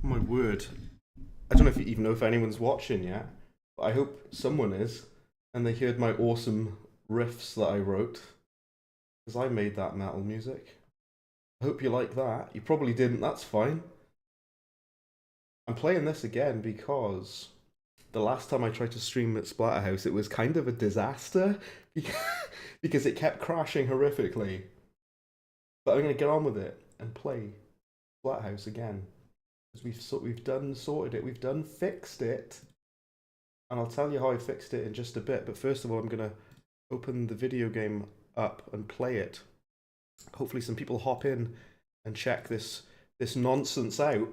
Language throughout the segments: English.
My word. I don't know if you even know if anyone's watching yet, but I hope someone is, and they heard my awesome riffs that I wrote, because I made that metal music. I hope you like that. You probably didn't, that's fine. I'm playing this again because the last time I tried to stream at Splatterhouse, it was kind of a disaster, because it kept crashing horrifically. But I'm going to get on with it and play Splatterhouse again. Because we've sorted it, we've done fixed it. And I'll tell you how I fixed it in just a bit, but first of all I'm going to open the video game up and play it. Hopefully some people hop in and check this nonsense out.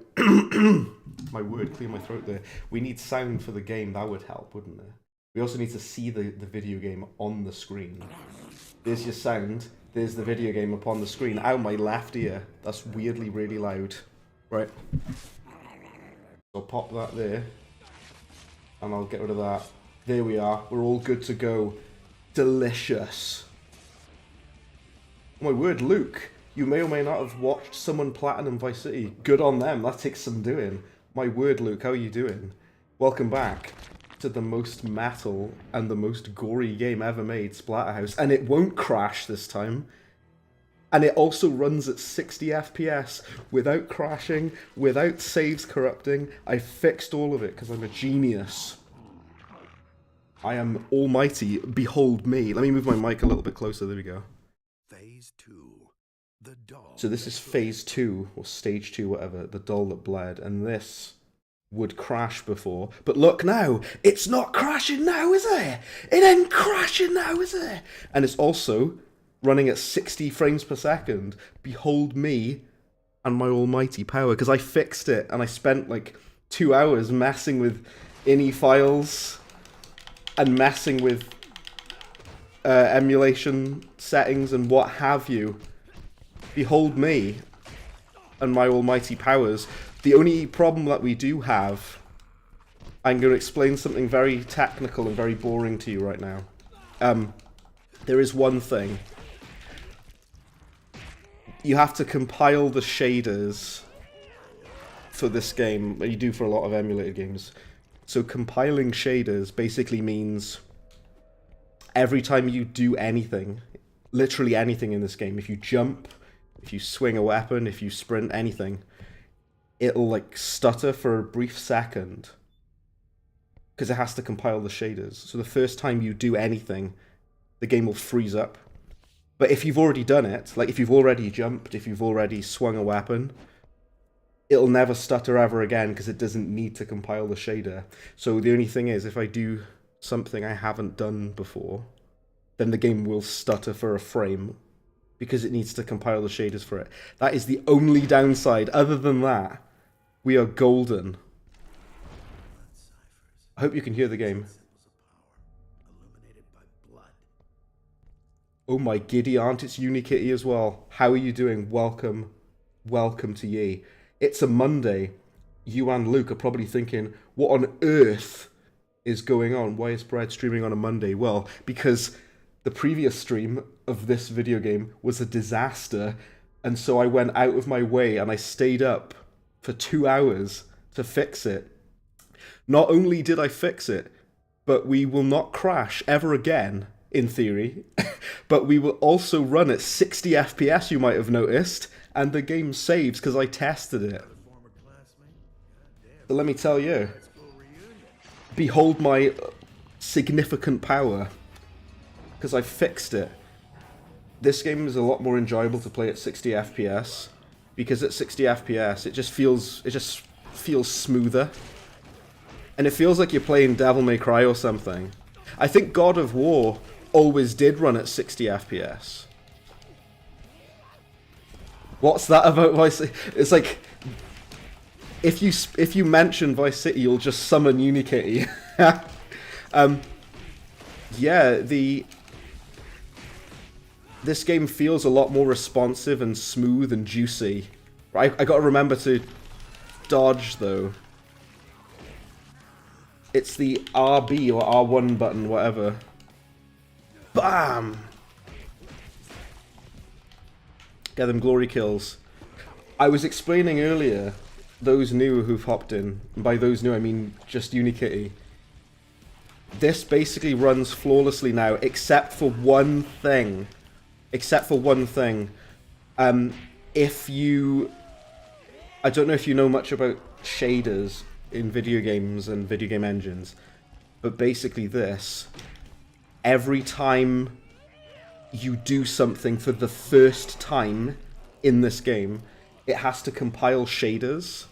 My word, clear my throat there. We need sound for the game, that would help, wouldn't it? We also need to see the video game on the screen. There's your sound, there's the video game up on the screen. Ow, my left ear. That's weirdly really loud. Right. So I'll pop that there. And I'll get rid of that. There we are. We're all good to go. Delicious. Oh my word, Luke. You may or may not have watched someone platinum Vice City. Good on them. That takes some doing. My word, Luke. How are you doing? Welcome back to the most metal and the most gory game ever made, Splatterhouse. And it won't crash this time. And it also runs at 60 FPS without crashing, without saves corrupting. I fixed all of it because I'm a genius. I am almighty. Behold me. Let me move my mic a little bit closer. There we go. Phase 2. The doll. So this is phase 2, or stage 2, whatever. The doll that bled. And this would crash before. But look now. It's not crashing now, is it? It ain't crashing now, is it? And it's also running at 60 frames per second. Behold me and my almighty power, because I fixed it, and I spent like 2 hours messing with ini files and messing with emulation settings and what have you. Behold me and my almighty powers. The only problem that we do have, I'm going to explain something very technical and very boring to you right now. There is one thing. You have to compile the shaders for this game, you do for a lot of emulated games. So compiling shaders basically means every time you do anything, literally anything in this game, if you jump, if you swing a weapon, if you sprint, anything, it'll like stutter for a brief second because it has to compile the shaders. So the first time you do anything, the game will freeze up. But if you've already done it, like if you've already jumped, if you've already swung a weapon, it'll never stutter ever again because it doesn't need to compile the shader. So the only thing is, if I do something I haven't done before, then the game will stutter for a frame because it needs to compile the shaders for it. That is the only downside. Other than that, we are golden. I hope you can hear the game. Oh my giddy aunt, it's Unikitty as well. How are you doing? Welcome. Welcome to ye. It's a Monday. You and Luke are probably thinking, what on earth is going on? Why is Brad streaming on a Monday? Well, because the previous stream of this video game was a disaster, and so I went out of my way and I stayed up for 2 hours to fix it. Not only did I fix it, but we will not crash ever again, in theory, but we will also run at 60 FPS, you might have noticed, and the game saves because I tested it. So let me tell you, behold my significant power, because I fixed it. This game is a lot more enjoyable to play at 60 FPS, because at 60 FPS it just feels smoother, and it feels like you're playing Devil May Cry or something. I think God of War always did run at 60 FPS. What's that about Vice City? It's like, if you mention Vice City, you'll just summon Unikitty. Yeah, this game feels a lot more responsive and smooth and juicy. I gotta remember to dodge though. It's the RB or R1 button, whatever. Bam! Get them glory kills. I was explaining earlier those new who've hopped in, and by those new I mean just Unikitty, this basically runs flawlessly now, except for one thing. Except for one thing. If you... I don't know if you know much about shaders in video games and video game engines, but basically this, every time you do something for the first time in this game, it has to compile shaders.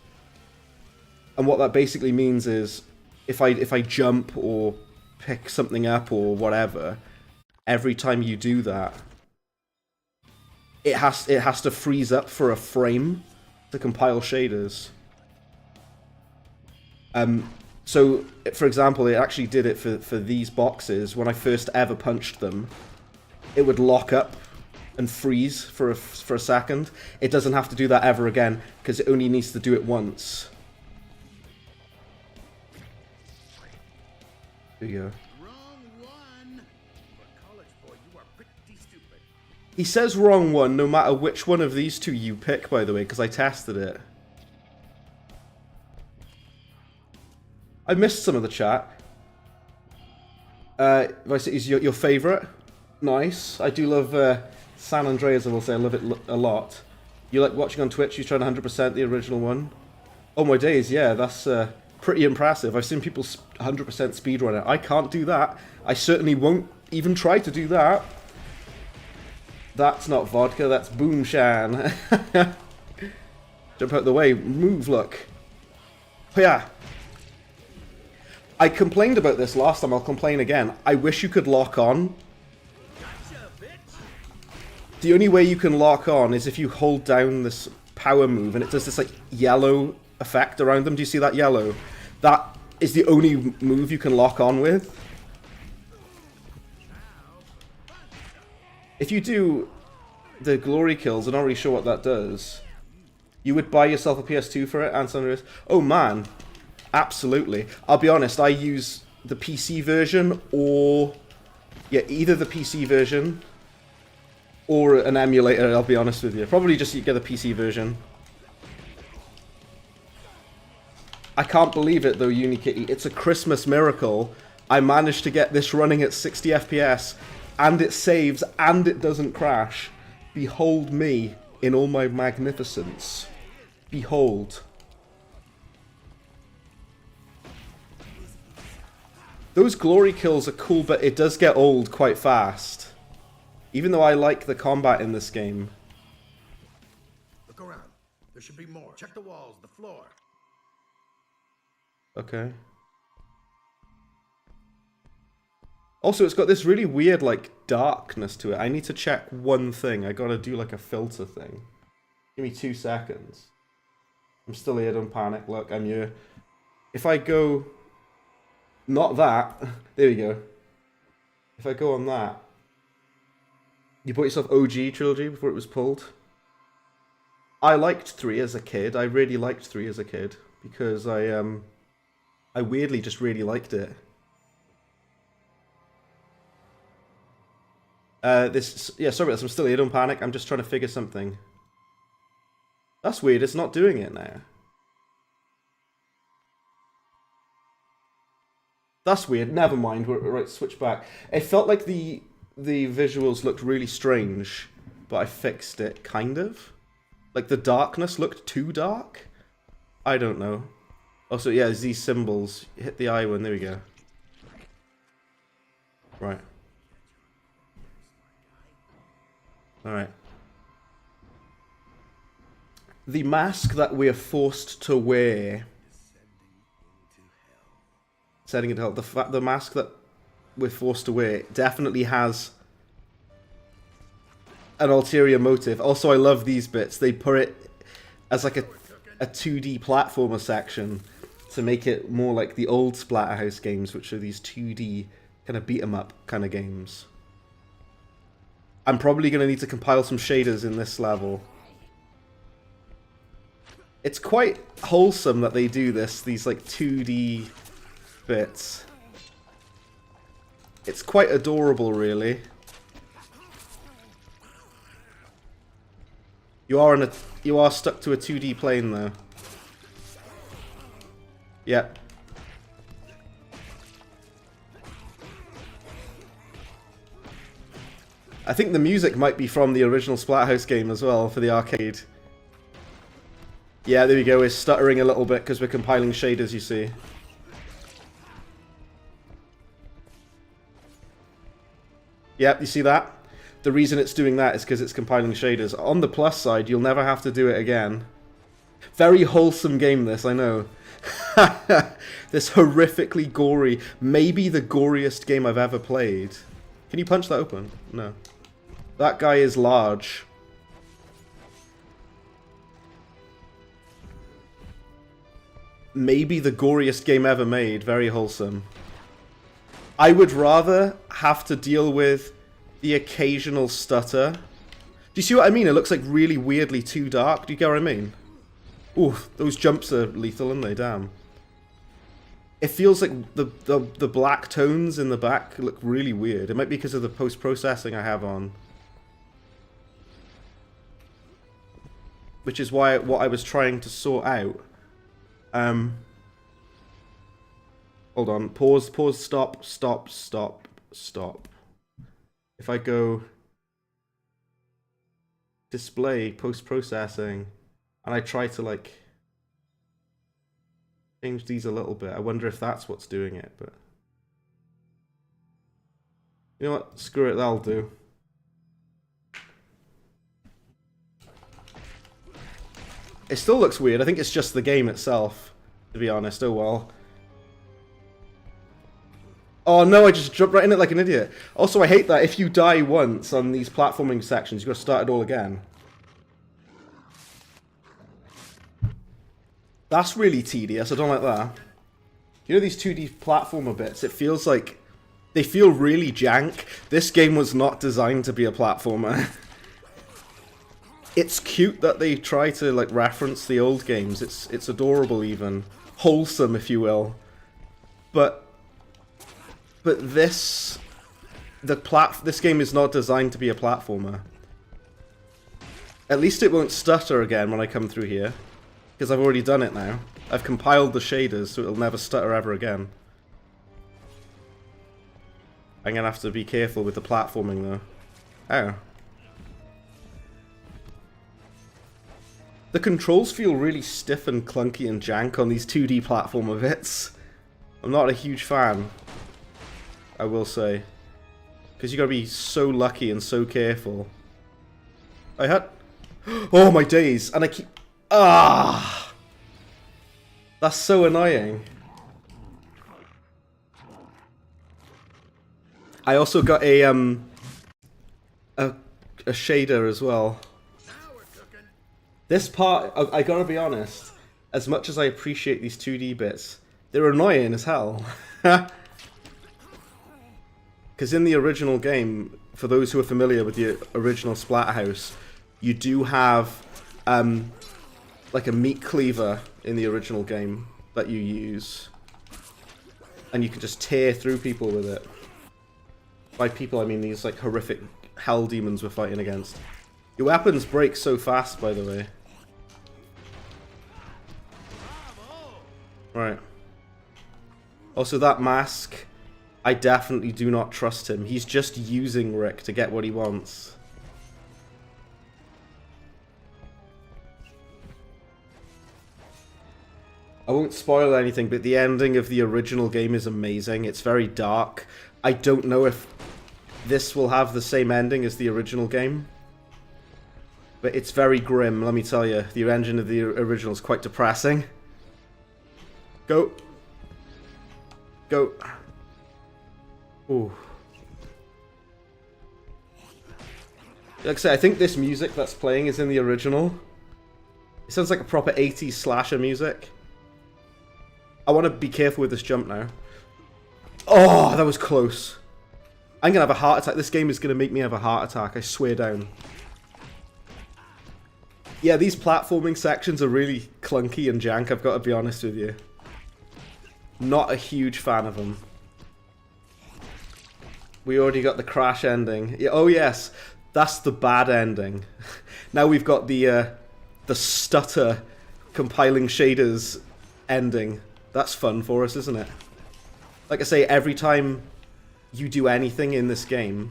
And what that basically means is, if I jump or pick something up or whatever, every time you do that, it has to freeze up for a frame to compile shaders. So, for example, it actually did it for these boxes. When I first ever punched them, it would lock up and freeze for a second. It doesn't have to do that ever again, because it only needs to do it once. There you go. He says wrong one no matter which one of these two you pick, by the way, because I tested it. I missed some of the chat. If I say is your favourite? Nice. I do love San Andreas, I will say. I love it a lot. You like watching on Twitch? You trying 100% the original one? Oh my days, yeah, that's pretty impressive. I've seen people 100% speedrun it. I can't do that. I certainly won't even try to do that. That's not vodka, that's Boomshan. Jump out the way. Move, look. Oh, yeah. I complained about this last time, I'll complain again. I wish you could lock on. The only way you can lock on is if you hold down this power move and it does this like yellow effect around them. Do you see that yellow? That is the only move you can lock on with. If you do the glory kills, I'm not really sure what that does. You would buy yourself a PS2 for it, Anson? Oh man, absolutely. I'll be honest, I use the PC version or... yeah, either the PC version or an emulator, I'll be honest with you. Probably just get the PC version. I can't believe it though, Unikitty. It's a Christmas miracle. I managed to get this running at 60 FPS, and it saves, and it doesn't crash. Behold me in all my magnificence. Behold. Those glory kills are cool, but it does get old quite fast. Even though I like the combat in this game. Look around. There should be more. Check the walls, the floor. Okay. Also, it's got this really weird, like, darkness to it. I need to check one thing. I gotta do, like, a filter thing. Give me 2 seconds. I'm still here, don't panic. Look, I'm here. If I go... not that. There we go. If I go on that... you bought yourself OG Trilogy before it was pulled? I liked 3 as a kid. I really liked 3 as a kid. Because I weirdly just really liked it. Yeah, sorry about this, I'm still here, don't panic, I'm just trying to figure something. That's weird, it's not doing it now. That's weird, never mind, right, switch back. It felt like the visuals looked really strange, but I fixed it, kind of. Like the darkness looked too dark? I don't know. Also, yeah, there's these symbols. Hit the eye one, there we go. Right. Alright. The mask that we are forced to wear. Setting into hell. The mask that we're forced to wear definitely has an ulterior motive. Also, I love these bits. They put it as like a 2D platformer section to make it more like the old Splatterhouse games, which are these 2D kind of beat 'em up kind of games. I'm probably going to need to compile some shaders in this level. It's quite wholesome that they do this, these like 2D bits. It's quite adorable, really. You are stuck to a 2D plane, though. Yep. I think the music might be from the original Splatterhouse game as well, for the arcade. Yeah, there we go, we're stuttering a little bit because we're compiling shaders, you see. Yep, you see that? The reason it's doing that is because it's compiling shaders. On the plus side, you'll never have to do it again. Very wholesome game, this, I know. This horrifically gory, maybe the goriest game I've ever played. Can you punch that open? No. That guy is large. Maybe the goriest game ever made. Very wholesome. I would rather have to deal with the occasional stutter. Do you see what I mean? It looks like really weirdly too dark. Do you get what I mean? Ooh, those jumps are lethal, aren't they? Damn. It feels like the black tones in the back look really weird. It might be because of the post-processing I have on. Which is why what I was trying to sort out. Hold on. Pause, stop, stop, stop, stop. If I go display post-processing and I try to like change these a little bit, I wonder if that's what's doing it, but you know what? Screw it, that'll do. It still looks weird. I think it's just the game itself, to be honest. Oh well. Oh no, I just jumped right in it like an idiot. Also, I hate that if you die once on these platforming sections, you've got to start it all again. That's really tedious. I don't like that. You know these 2D platformer bits? It feels like they feel really jank. This game was not designed to be a platformer. It's cute that they try to like reference the old games. It's adorable even. Wholesome, if you will. But this game is not designed to be a platformer. At least it won't stutter again when I come through here. Because I've already done it now. I've compiled the shaders so it'll never stutter ever again. I'm gonna have to be careful with the platforming though. Oh. The controls feel really stiff and clunky and jank on these 2D platformer bits. I'm not a huge fan, I will say. Because you gotta be so lucky and so careful. I had... Oh my days! And I keep... Ah! That's so annoying. I also got a shader as well. This part, I gotta be honest, as much as I appreciate these 2D bits, they're annoying as hell. Because in the original game, for those who are familiar with the original Splatterhouse, you do have like a meat cleaver in the original game that you use. And you can just tear through people with it. By people, I mean these like horrific hell demons we're fighting against. Your weapons break so fast, by the way. Right. Also, that mask, I definitely do not trust him. He's just using Rick to get what he wants. I won't spoil anything, but the ending of the original game is amazing. It's very dark. I don't know if this will have the same ending as the original game. But it's very grim, let me tell you. The ending of the original is quite depressing. Go. Go. Ooh. Like I say, I think this music that's playing is in the original. It sounds like a proper 80s slasher music. I want to be careful with this jump now. Oh, that was close. I'm going to have a heart attack. This game is going to make me have a heart attack, I swear down. Yeah, these platforming sections are really clunky and jank, I've got to be honest with you. Not a huge fan of them. We already got the crash ending. Yeah, oh yes, that's the bad ending. Now we've got the stutter compiling shaders ending. That's fun for us, isn't it? Like I say, every time you do anything in this game,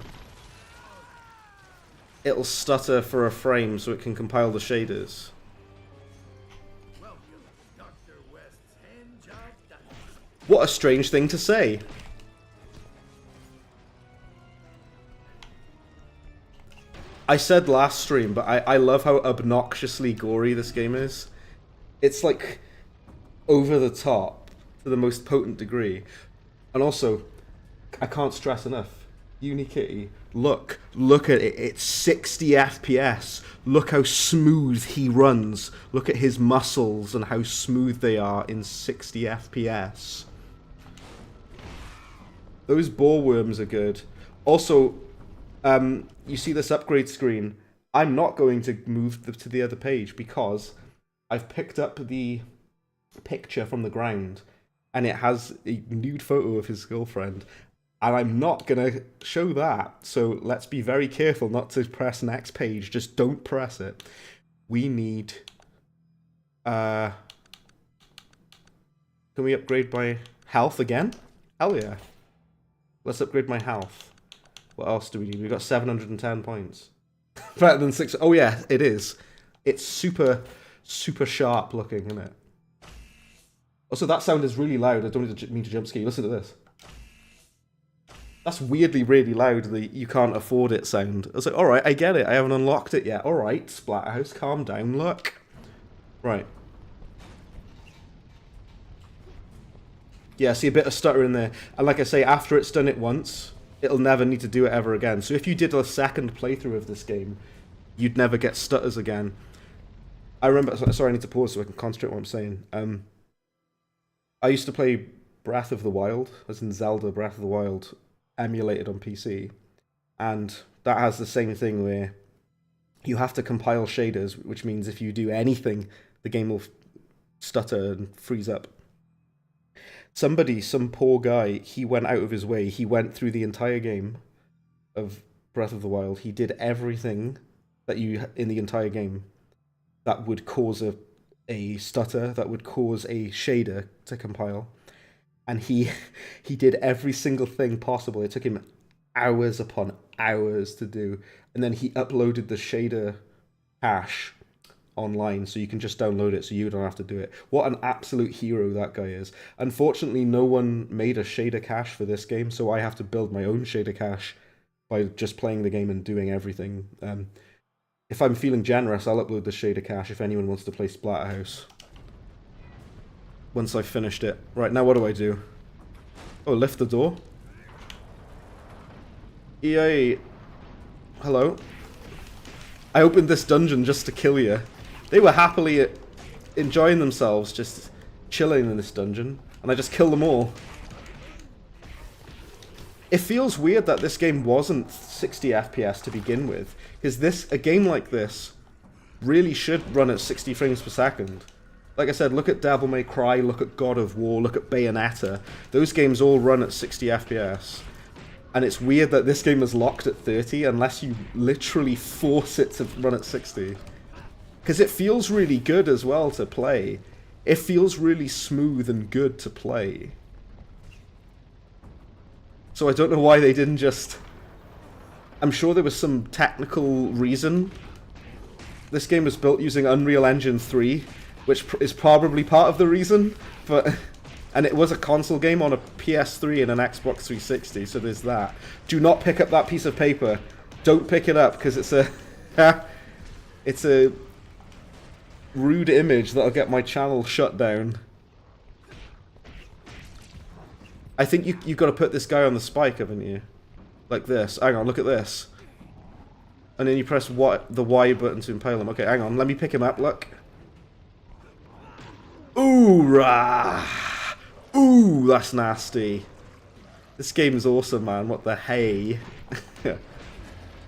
it'll stutter for a frame so it can compile the shaders. Welcome, Dr. West's hand job done. What a strange thing to say. I said last stream, but I love how obnoxiously gory this game is. It's like over the top to the most potent degree. And also, I can't stress enough, Unikitty, look at it, it's 60 FPS. Look how smooth he runs. Look at his muscles and how smooth they are in 60 FPS. Those boar worms are good. Also, you see this upgrade screen. I'm not going to move to the other page because I've picked up the picture from the ground and it has a nude photo of his girlfriend. And I'm not going to show that. So let's be very careful not to press next page. Just don't press it. We need... Can we upgrade my health again? Hell yeah. Let's upgrade my health. What else do we need? We've got 710 points. Better than 6... Oh yeah, it is. It's super, super sharp looking, isn't it? Also, that sound is really loud. I don't mean to jump scare you. Listen to this. That's weirdly really loud, the you can't afford it sound. I was like, alright, I get it. I haven't unlocked it yet. Alright, Splatterhouse, calm down, look. Right. Yeah, see a bit of stutter in there. And like I say, after it's done it once, it'll never need to do it ever again. So if you did a second playthrough of this game, you'd never get stutters again. I remember... Sorry, I need to pause so I can concentrate on what I'm saying. I used to play Breath of the Wild, as in Zelda Breath of the Wild, emulated on PC. And that has the same thing where you have to compile shaders, which means if you do anything, the game will stutter and freeze up. Some poor guy, he went out of his way. He went through the entire game of Breath of the Wild. He did everything that you in the entire game that would cause a stutter, that would cause a shader to compile. And he did every single thing possible. It took him hours upon hours to do. And then he uploaded the shader cache online so you can just download it so you don't have to do it. What an absolute hero that guy is. Unfortunately, no one made a shader cache for this game, so I have to build my own shader cache by just playing the game and doing everything. If I'm feeling generous, I'll upload the shader cache if anyone wants to play Splatterhouse. Once I've finished it. Right, now what do I do? Oh, lift the door? EA. Hello? I opened this dungeon just to kill you. They were happily enjoying themselves, just chilling in this dungeon, and I just killed them all. It feels weird that this game wasn't 60 FPS to begin with, because a game like this really should run at 60 frames per second. Like I said, look at Devil May Cry, look at God of War, look at Bayonetta. Those games all run at 60 FPS. And it's weird that this game is locked at 30 unless you literally force it to run at 60. Because it feels really good as well to play. It feels really smooth and good to play. So I don't know why they didn't just... I'm sure there was some technical reason. This game was built using Unreal Engine 3, which is probably part of the reason, but... And it was a console game on a PS3 and an Xbox 360, so there's that. Do not pick up that piece of paper. Don't pick it up, because it's a... it's a rude image that'll get my channel shut down. I think you've got to put this guy on the spike, haven't you? Like this. Hang on, look at this. And then you press the Y button to impale him. Okay, hang on, let me pick him up, look. Ooh, rah! Ooh, that's nasty. This game is awesome, man. What the hey?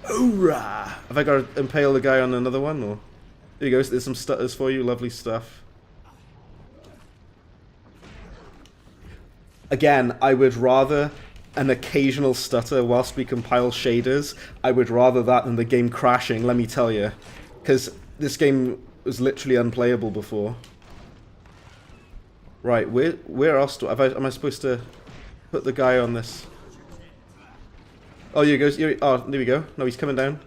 Hoorah! Have I got to impale the guy on another one? Or there you go. There's some stutters for you. Lovely stuff. Again, I would rather an occasional stutter whilst we compile shaders. I would rather that than the game crashing, let me tell you. Because this game was literally unplayable before. Right, where else do am I supposed to put the guy on this? Oh, here he goes. Oh, there we go. No, he's coming down.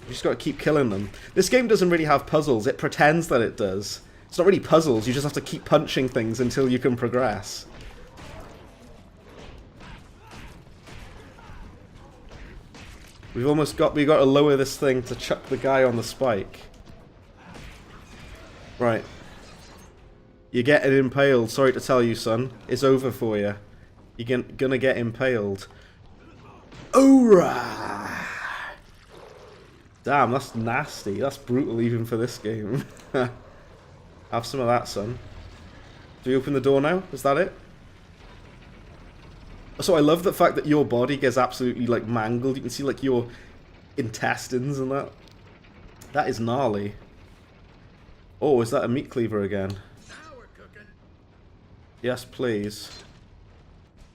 You just got to keep killing them. This game doesn't really have puzzles. It pretends that it does. It's not really puzzles. You just have to keep punching things until you can progress. We got to lower this thing to chuck the guy on the spike. Right. You're getting impaled. Sorry to tell you, son. It's over for you. You're gonna get impaled. Alright! Damn, that's nasty. That's brutal even for this game. Have some of that, son. Do we open the door now? Is that it? So I love the fact that your body gets absolutely, like, mangled. You can see, like, your intestines and that. That is gnarly. Oh, is that a meat cleaver again? Now we're cooking. Yes, please.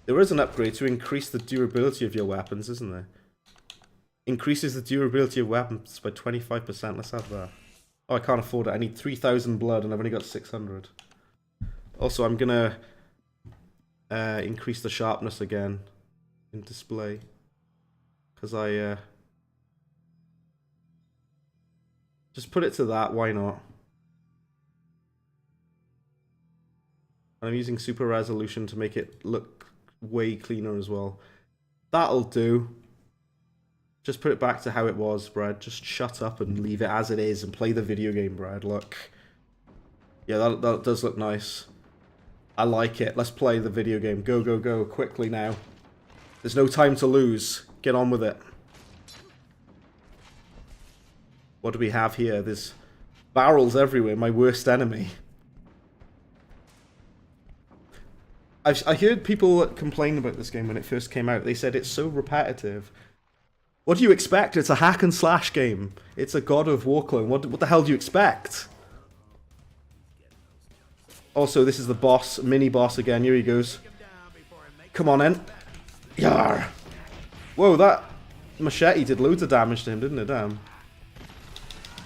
There is an upgrade to increase the durability of your weapons, isn't there? Increases the durability of weapons by 25%. Let's have that. Oh, I can't afford it. I need 3,000 blood and I've only got 600. Also, I'm gonna increase the sharpness again in display. Because I just put it to that, why not? And I'm using super resolution to make it look way cleaner as well. That'll do. Just put it back to how it was, Brad. Just shut up and leave it as it is and play the video game, Brad. Look. Yeah, that does look nice. I like it. Let's play the video game. Go, go, go. Quickly now. There's no time to lose. Get on with it. What do we have here? There's barrels everywhere. My worst enemy. I heard people complain about this game when it first came out. They said it's so repetitive. What do you expect? It's a hack and slash game. It's a God of War clone. What the hell do you expect? Also, this is the boss, mini boss again. Here he goes. Come on in. Yar. Whoa, that machete did loads of damage to him, didn't it? Damn.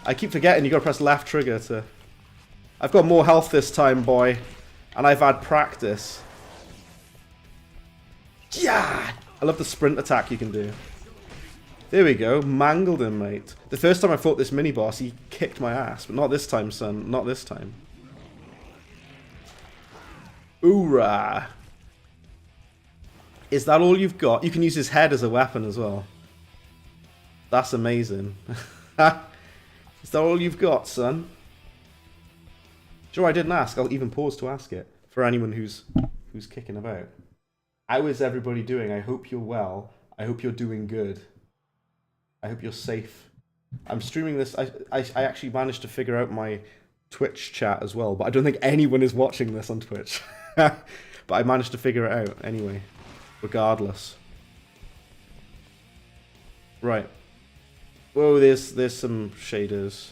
I keep forgetting you gotta press left trigger to... I've got more health this time, boy. And I've had practice. Yeah! I love the sprint attack you can do. There we go. Mangled him, mate. The first time I fought this mini-boss, he kicked my ass. But not this time, son. Not this time. Oorah! Is that all you've got? You can use his head as a weapon as well. That's amazing. Is that all you've got, son? Sure, I didn't ask. I'll even pause to ask it. For anyone who's kicking about. How is everybody doing? I hope you're well. I hope you're doing good. I hope you're safe. I'm streaming this. I actually managed to figure out my Twitch chat as well, but I don't think anyone is watching this on Twitch. But I managed to figure it out anyway, regardless. Right. Whoa, there's some shaders.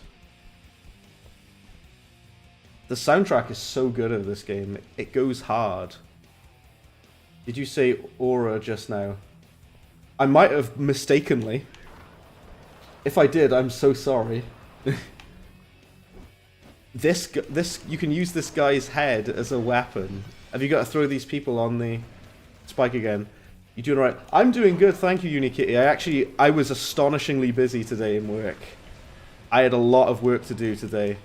The soundtrack is so good of this game. It goes hard. Did you say aura just now? I might have mistakenly. If I did, I'm so sorry. This you can use this guy's head as a weapon. Have you got to throw these people on the spike again? You doing alright? I'm doing good, thank you, Unikitty. I was astonishingly busy today in work. I had a lot of work to do today.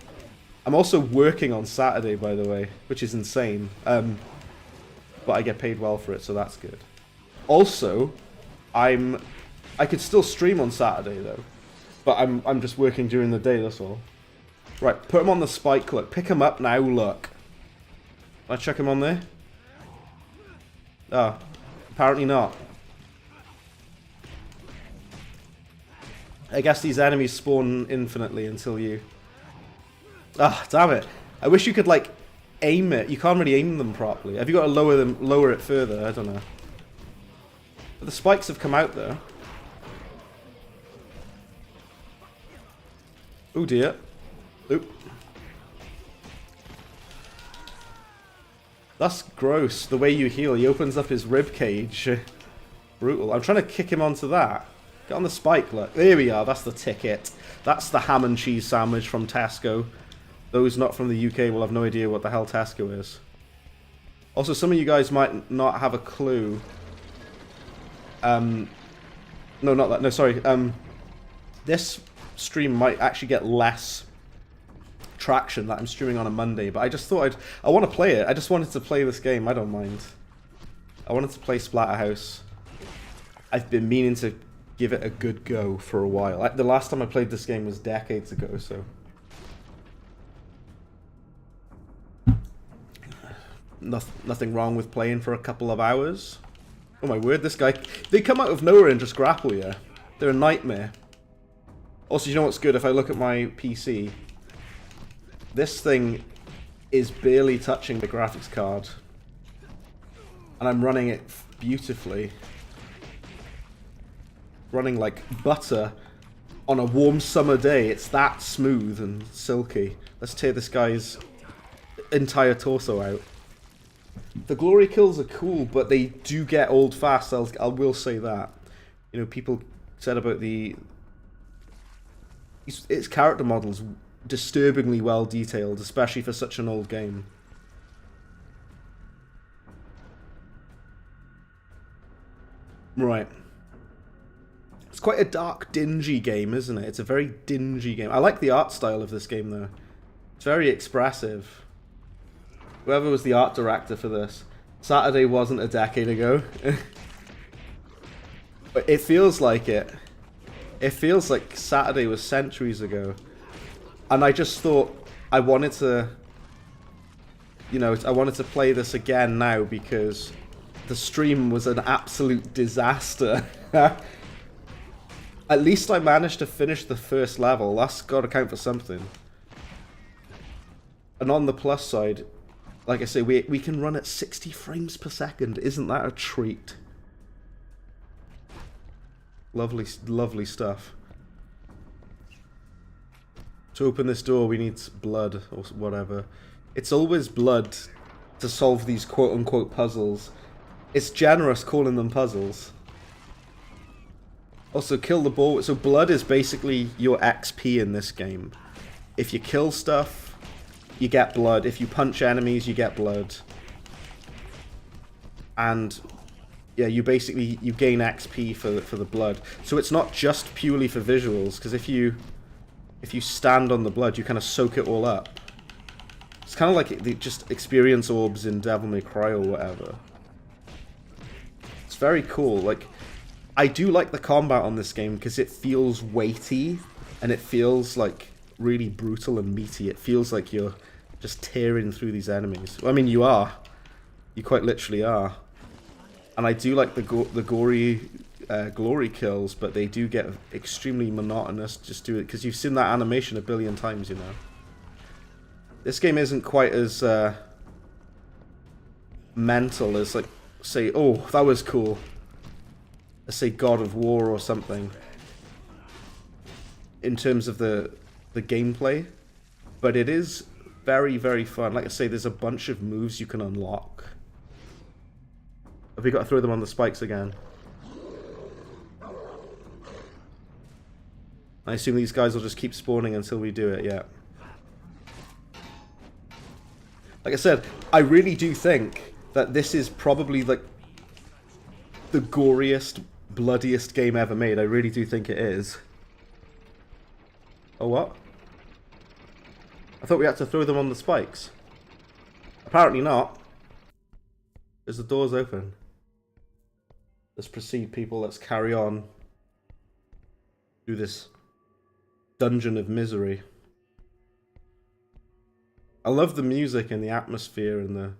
I'm also working on Saturday, by the way, which is insane. But I get paid well for it, so that's good. Also, I could still stream on Saturday though. But I'm just working during the day, that's all. Right, put him on the spike, look. Pick him up now, look. Can I chuck him on there? Oh, apparently not. I guess these enemies spawn infinitely until you... Ah, damn it. I wish you could, like, aim it. You can't really aim them properly. Have you got to lower it further? I don't know. But the spikes have come out, though. Oh dear. Oop. That's gross, the way you heal. He opens up his rib cage. Brutal. I'm trying to kick him onto that. Get on the spike, look. There we are, that's the ticket. That's the ham and cheese sandwich from Tesco. those not from the UK will have no idea what the hell Tesco is. Also, some of you guys might not have a clue. No, not that. No, sorry. This stream might actually get less traction that I'm streaming on a Monday, but I just thought I want to play it. I just wanted to play this game. I don't mind. I wanted to play Splatterhouse. I've been meaning to give it a good go for a while. The last time I played this game was decades ago, so... Nothing wrong with playing for a couple of hours. Oh my word, this guy... They come out of nowhere and just grapple you. They're a nightmare. Also, you know what's good? If I look at my PC, this thing is barely touching the graphics card. And I'm running it beautifully. Running like butter on a warm summer day. It's that smooth and silky. Let's tear this guy's entire torso out. The glory kills are cool, but they do get old fast. I will say that. You know, people said about its character models disturbingly well detailed, especially for such an old game. Right. It's quite a dark, dingy game, isn't it? It's a very dingy game. I like the art style of this game, though. It's very expressive. Whoever was the art director for this. Saturday wasn't a decade ago. But it feels like it. It feels like Saturday was centuries ago. And I just thought I wanted to... You know, I wanted to play this again now because the stream was an absolute disaster. At least I managed to finish the first level. That's got to count for something. And on the plus side... Like I say, we can run at 60 frames per second. Isn't that a treat? Lovely, lovely stuff. To open this door, we need blood or whatever. It's always blood to solve these quote-unquote puzzles. It's generous calling them puzzles. Also, kill the ball. So blood is basically your XP in this game. If you kill stuff... you get blood. If you punch enemies, you get blood. And yeah, you gain XP for the blood. So it's not just purely for visuals, because if you stand on the blood, you kind of soak it all up. It's kind of like the just experience orbs in Devil May Cry or whatever. It's very cool. Like, I do like the combat on this game because it feels weighty and it feels like really brutal and meaty. It feels like you're just tearing through these enemies. Well, I mean, you are. You quite literally are. And I do like the gory glory kills, but they do get extremely monotonous. Just do it because you've seen that animation a billion times, you know. This game isn't quite as mental as, like, say, oh, that was cool. Let's say God of War or something. In terms of the gameplay, but it is very, very fun. Like I say, there's a bunch of moves you can unlock. Have we got to throw them on the spikes again? I assume these guys will just keep spawning until we do it, yeah. Like I said, I really do think that this is probably like the goriest, bloodiest game ever made. I really do think it is. Oh, what? I thought we had to throw them on the spikes. Apparently not. Because the door's open. Let's proceed, people. Let's carry on. Do this dungeon of misery. I love the music and the atmosphere and the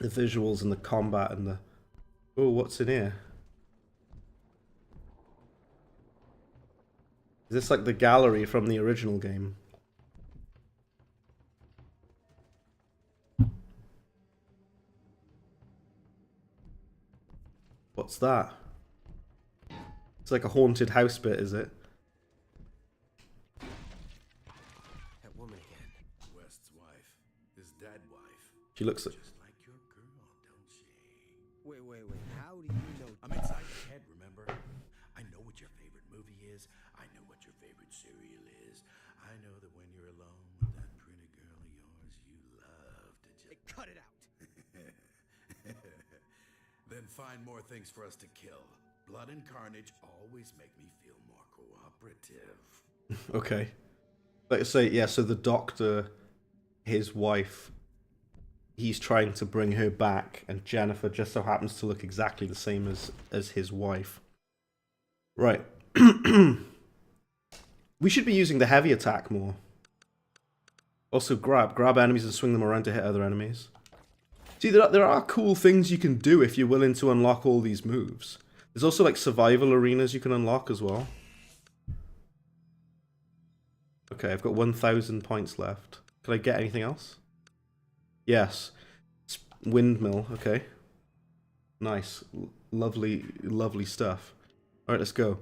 visuals and the combat and the... Oh, what's in here? Is this like the gallery from the original game? What's that? It's like a haunted house bit, is it? That woman again. West's wife. His dead wife. She looks like... Just like your girl, don't she? Wait. How do you know? I'm inside your head, remember? I know what your favorite movie is. I know what your favorite cereal is. I know that when you're alone with that pretty cut it out. Then find more things for us to kill. Blood and carnage always make me feel more cooperative. Okay. Like I say, yeah, so the doctor, his wife, he's trying to bring her back, and Jennifer just so happens to look exactly the same as his wife. Right. We should be using the heavy attack more. Also, grab enemies and swing them around to hit other enemies. See, there are cool things you can do if you're willing to unlock all these moves. There's also like survival arenas you can unlock as well. Okay, I've got 1,000 points left. Can I get anything else? Yes. Windmill, okay. Nice. Lovely, lovely stuff. Alright, let's go.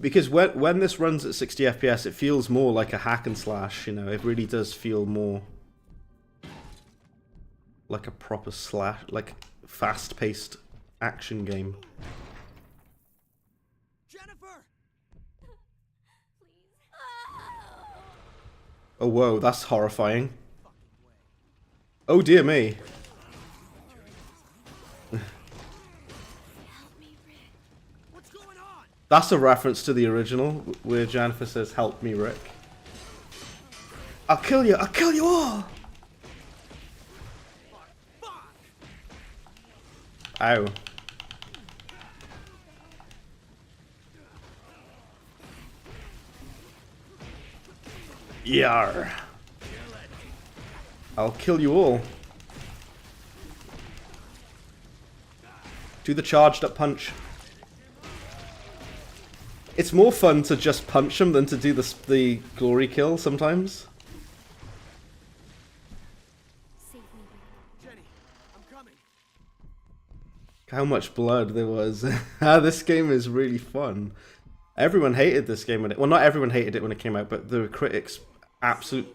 Because when this runs at 60 FPS, it feels more like a hack and slash, you know. It really does feel more like a proper slash, like fast-paced action game. Jennifer! Oh, whoa, that's horrifying. Oh, dear me. What's going on? That's a reference to the original, where Jennifer says, "Help me, Rick." I'll kill you all! Ow. Yar. I'll kill you all. Do the charged up punch. It's more fun to just punch them than to do the glory kill sometimes. Jenny, I'm coming. How much blood there was. This game is really fun. Everyone hated this game when it... Well, not everyone hated it when it came out, but the critics The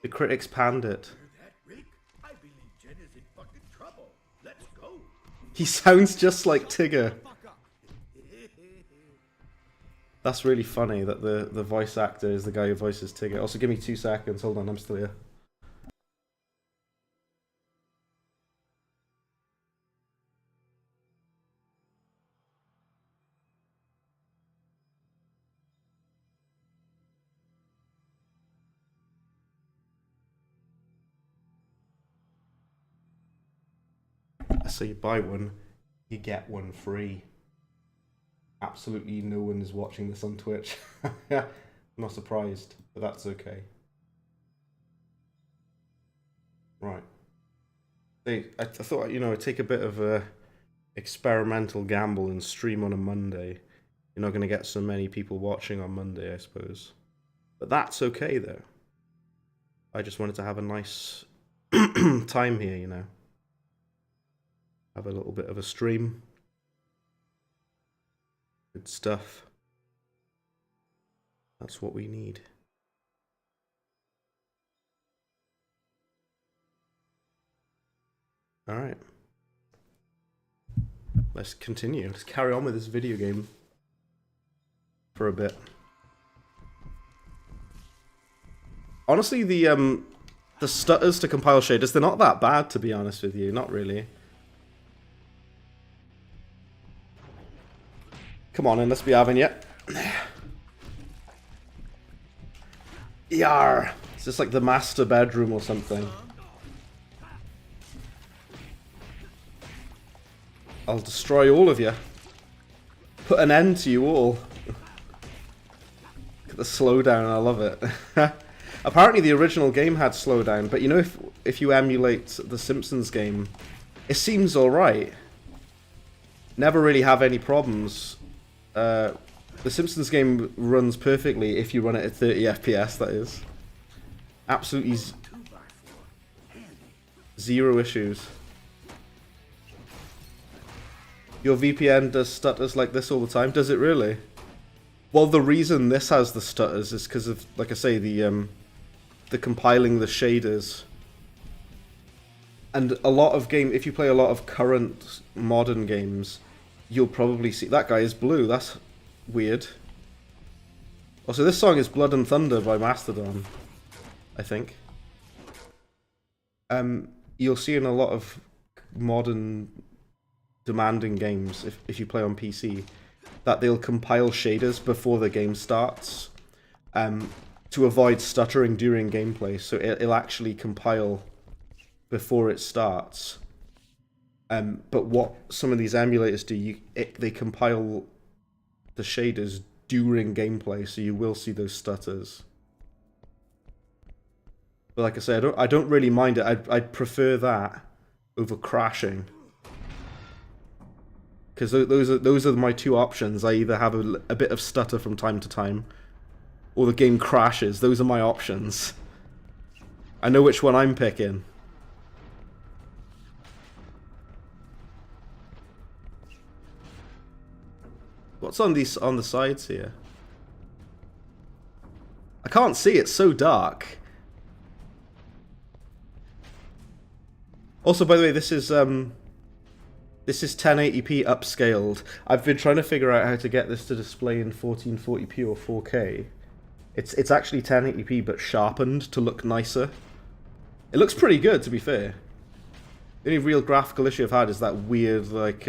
critics panned it. That, Rick? I believe Jen is in fucking trouble. Let's go. He sounds just like Tigger. That's really funny that the voice actor is the guy who voices Tigger. Also, give me 2 seconds. Hold on, I'm still here. So you buy one, you get one free. Absolutely no one is watching this on Twitch. I'm not surprised, but that's okay. Right. I thought, you know, I'd take a bit of a experimental gamble and stream on a Monday. You're not going to get so many people watching on Monday, I suppose. But that's okay, though. I just wanted to have a nice time here, you know. Have a little bit of a stream. Good stuff. That's what we need. Alright. Let's continue. Let's carry on with this video game for a bit. Honestly, the stutters to compile shaders, they're not that bad, to be honest with you. Not really. Come on in, let's be having it. Yar! It's just like the master bedroom or something. I'll destroy all of you. Put an end to you all. Look at the slowdown, I love it. Apparently the original game had slowdown, but you know, if you emulate the Simpsons game, it seems alright. Never really have any problems. The Simpsons game runs perfectly if you run it at 30 FPS, that is. Absolutely zero issues. Your VPN does stutters like this all the time? Does it really? Well, the reason this has the stutters is because of, like I say, the compiling the shaders. And a lot of if you play a lot of current modern games, you'll probably see... That guy is blue, that's weird. Also, this song is Blood and Thunder by Mastodon. I think. You'll see in a lot of modern demanding games, if you play on PC, that they'll compile shaders before the game starts to avoid stuttering during gameplay. So it'll actually compile before it starts. But what some of these emulators do, they compile the shaders during gameplay, so you will see those stutters. But like I said, I don't really mind it. I'd prefer that over crashing, because those are my two options. I either have a bit of stutter from time to time, or the game crashes. Those are my options. I know which one I'm picking. What's on the sides here? I can't see, it's so dark. Also, by the way, this is 1080p upscaled. I've been trying to figure out how to get this to display in 1440p or 4K. It's actually 1080p but sharpened to look nicer. It looks pretty good, to be fair. The only real graphical issue I've had is that weird, like,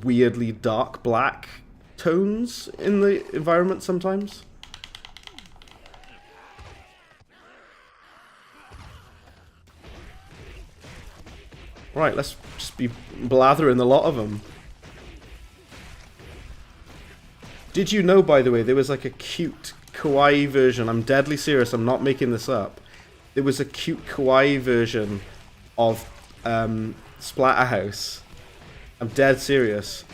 weirdly dark black tones in the environment sometimes. Right, let's just be blathering a lot of them. Did you know, by the way, there was like a cute kawaii version? I'm deadly serious, I'm not making this up. There was a cute kawaii version of Splatterhouse. I'm dead serious.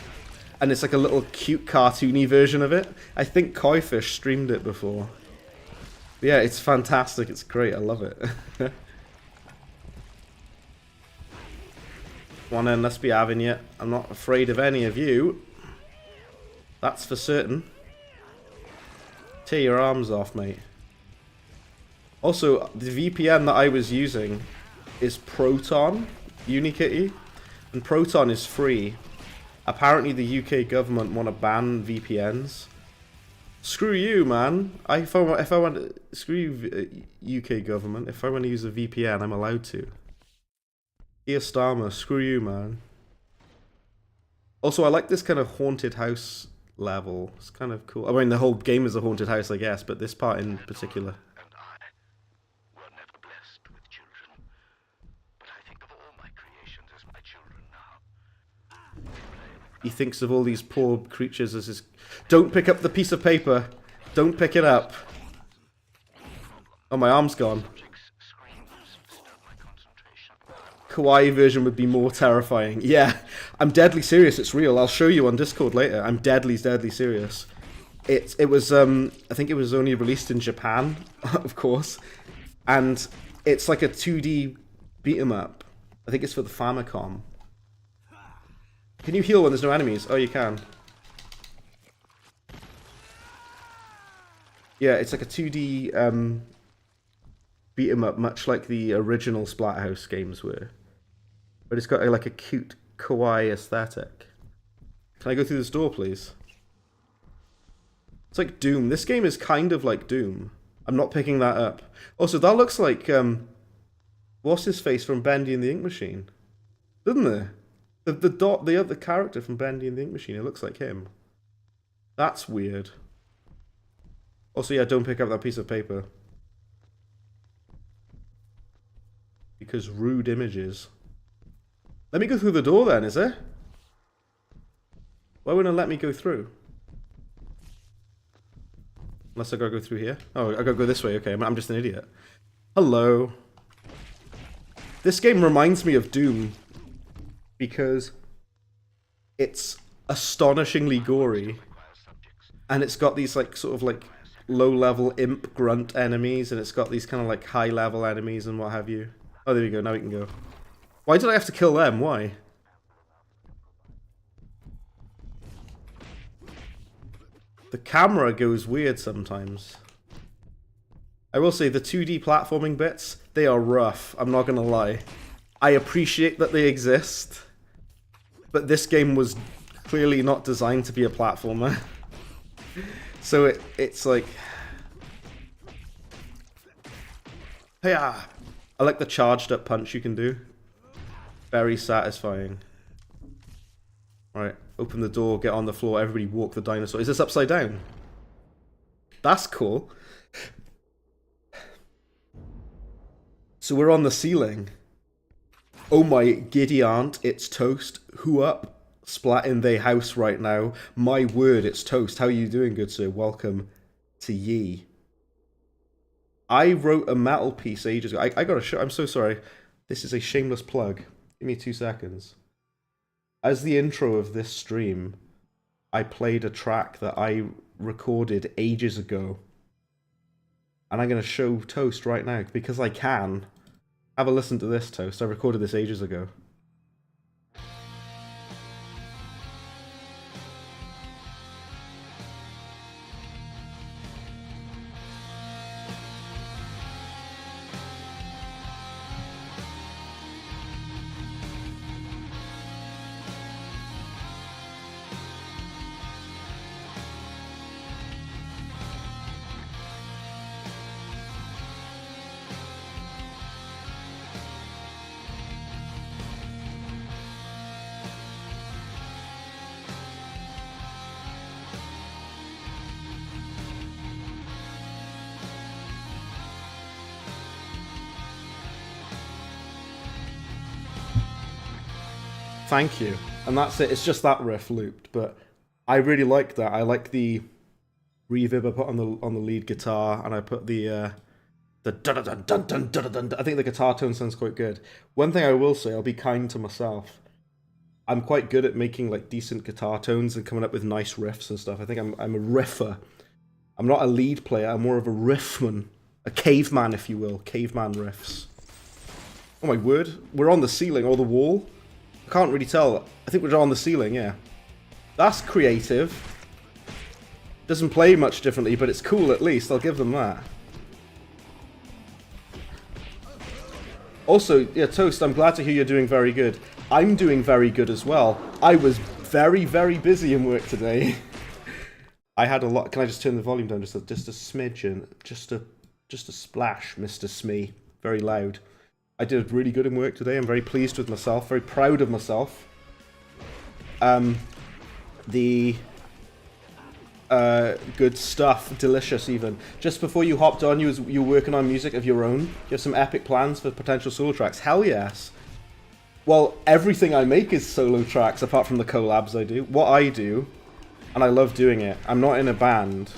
And it's like a little cute cartoony version of it. I think Koifish streamed it before. But yeah, it's fantastic, it's great, I love it. Come on then, let's be having you. I'm not afraid of any of you. That's for certain. Tear your arms off, mate. Also, the VPN that I was using is Proton, Unikitty. And Proton is free. Apparently the UK government want to ban VPNs. Screw you, man. If I want screw you, UK government. If I want to use a VPN, I'm allowed to. Here, Starmer, screw you, man. Also, I like this kind of haunted house level. It's kind of cool. I mean, the whole game is a haunted house, I guess, but this part in particular. And I were never blessed with children, but I think of all my creations as my children now. He thinks of all these poor creatures as his... Don't pick up the piece of paper. Don't pick it up. Oh, my arm's gone. Kawaii version would be more terrifying. Yeah, I'm deadly serious. It's real. I'll show you on Discord later. I'm deadly serious. It was I think it was only released in Japan, of course, and it's like a 2D beat 'em up. I think it's for the Famicom. Can you heal when there's no enemies? Oh, you can. Yeah, it's like a 2D beat 'em up, much like the original Splatterhouse games were. But it's got like a cute kawaii aesthetic. Can I go through this door, please? It's like Doom. This game is kind of like Doom. I'm not picking that up. Also, that looks like what's his face from Bendy and the Ink Machine, doesn't it? The other character from Bendy and the Ink Machine. It looks like him. That's weird. Also, yeah, don't pick up that piece of paper because rude images. Let me go through the door then, is it? Why wouldn't it let me go through? Unless I gotta go through here. Oh, I gotta go this way. Okay, I'm just an idiot. Hello. This game reminds me of Doom because it's astonishingly gory, and it's got these like sort of like low-level imp grunt enemies, and it's got these kind of like high-level enemies and what have you. Oh, there we go. Now we can go. Why did I have to kill them? Why? The camera goes weird sometimes. I will say the 2D platforming bits, they are rough. I'm not gonna lie. I appreciate that they exist, but this game was clearly not designed to be a platformer. So it's like... Yeah. I like the charged up punch you can do. Very satisfying. Right, open the door, get on the floor, everybody walk the dinosaur. Is this upside down? That's cool. So we're on the ceiling. Oh my giddy aunt, it's Toast. Who up? Splat in the house right now. My word, it's Toast. How are you doing, good sir? Welcome to ye. I wrote a metal piece ages ago. I gotta show. I'm so sorry. This is a shameless plug. Give me 2 seconds. As the intro of this stream, I played a track that I recorded ages ago. And I'm gonna show Toast right now because I can. Have a listen to this, Toast. I recorded this ages ago. Thank you. And that's it. It's just that riff looped, but I really like that. I like the reverb I put on the lead guitar, and I put the dun dun dun dun dun dun. I think the guitar tone sounds quite good. One thing I will say, I'll be kind to myself. I'm quite good at making like decent guitar tones and coming up with nice riffs and stuff. I think I'm a riffer. I'm not a lead player. I'm more of a riffman, a caveman, if you will. Caveman riffs. Oh my word! We're on the ceiling or the wall. I can't really tell. I think we're on the ceiling, yeah. That's creative. Doesn't play much differently, but it's cool at least. I'll give them that. Also, yeah, Toast, I'm glad to hear you're doing very good. I'm doing very good as well. I was very, very busy in work today. I had a lot. Can I just turn the volume down just a smidgen? Just a splash, Mr. Smee. Very loud. I did really good in work today. I'm very pleased with myself. Very proud of myself. Good stuff. Delicious, even. Just before you hopped on, you were working on music of your own. You have some epic plans for potential solo tracks. Hell yes. Well, everything I make is solo tracks, apart from the collabs I do. What I do, and I love doing it. I'm not in a band.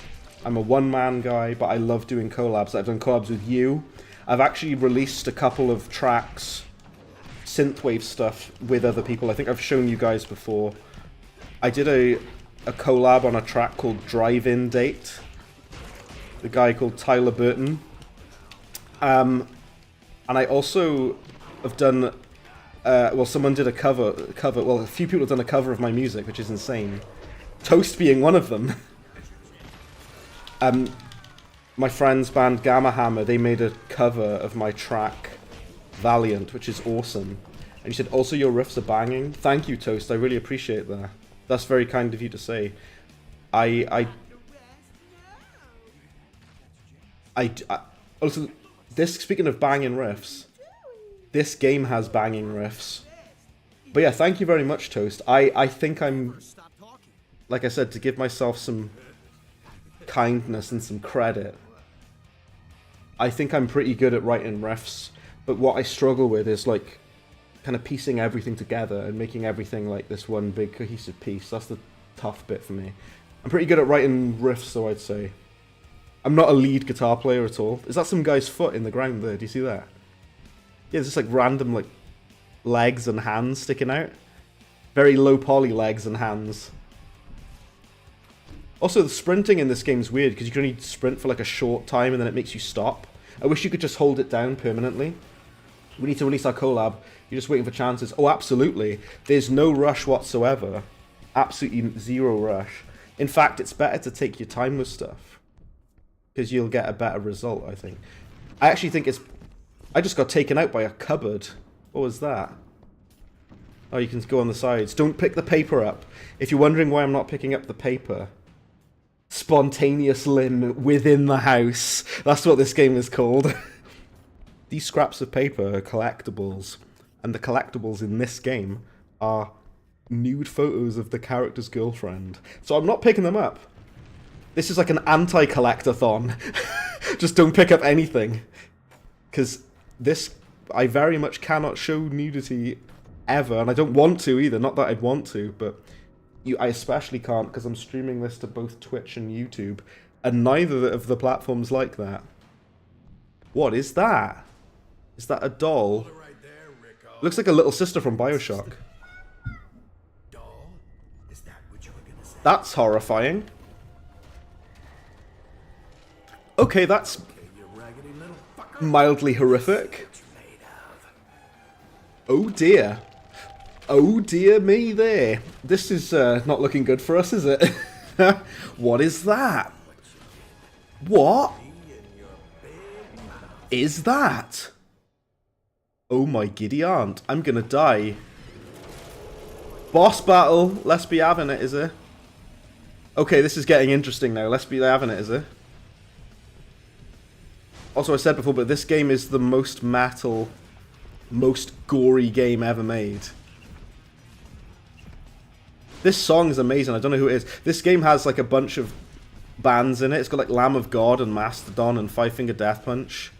I'm a one-man guy, but I love doing collabs. I've done collabs with you. I've actually released a couple of tracks, synthwave stuff, with other people. I think I've shown you guys before. I did a collab on a track called Drive-In Date. The guy called Tyler Burton. And I also have done... well, someone did a cover. Well, a few people have done a cover of my music, which is insane. Toast being one of them. My friend's band Gamma Hammer, they made a cover of my track Valiant, which is awesome. And you said, also your riffs are banging. Thank you, Toast. I really appreciate that. That's very kind of you to say. Also, speaking of banging riffs, this game has banging riffs. But yeah, thank you very much, Toast. I think I'm, like I said, to give myself some kindness and some credit, I think I'm pretty good at writing riffs, but what I struggle with is like kind of piecing everything together and making everything like this one big cohesive piece. That's the tough bit for me. I'm pretty good at writing riffs, though, I'd say. I'm not a lead guitar player at all. Is that some guy's foot in the ground there? Do you see that? Yeah, there's just like random like legs and hands sticking out. Very low poly legs and hands. Also, the sprinting in this game is weird because you can only sprint for like a short time and then it makes you stop. I wish you could just hold it down permanently. We need to release our collab. You're just waiting for chances. Oh, absolutely. There's no rush whatsoever. Absolutely zero rush. In fact, it's better to take your time with stuff because you'll get a better result, I think. I actually think it's... I just got taken out by a cupboard. What was that? Oh, you can go on the sides. Don't pick the paper up. If you're wondering why I'm not picking up the paper... Spontaneous limb within the house. That's what this game is called. these scraps of paper are collectibles, and the collectibles in this game are nude photos of the character's girlfriend. So I'm not picking them up. This is like an anti-collectathon. Just don't pick up anything. Because this, I very much cannot show nudity ever, and I don't want to either. Not that I'd want to, but I especially can't because I'm streaming this to both Twitch and YouTube, and neither of the platforms like that. What is that? Is that a doll? Right there, Rico. Looks like a little sister from BioShock. Doll? Is that what you were gonna say? That's horrifying. Okay, that's You raggedy little fucker. mildly horrific. Oh dear. Oh dear me there. This is not looking good for us, is it? What is that? What is that? Oh my giddy aunt. I'm gonna die. Boss battle. Let's be having it, is it? Okay, this is getting interesting now. Let's be having it, is it? Also, I said before, but this game is the most metal, most gory game ever made. This song is amazing. I don't know who it is. This game has like a bunch of bands in it. It's got like Lamb of God and Mastodon and Five Finger Death Punch.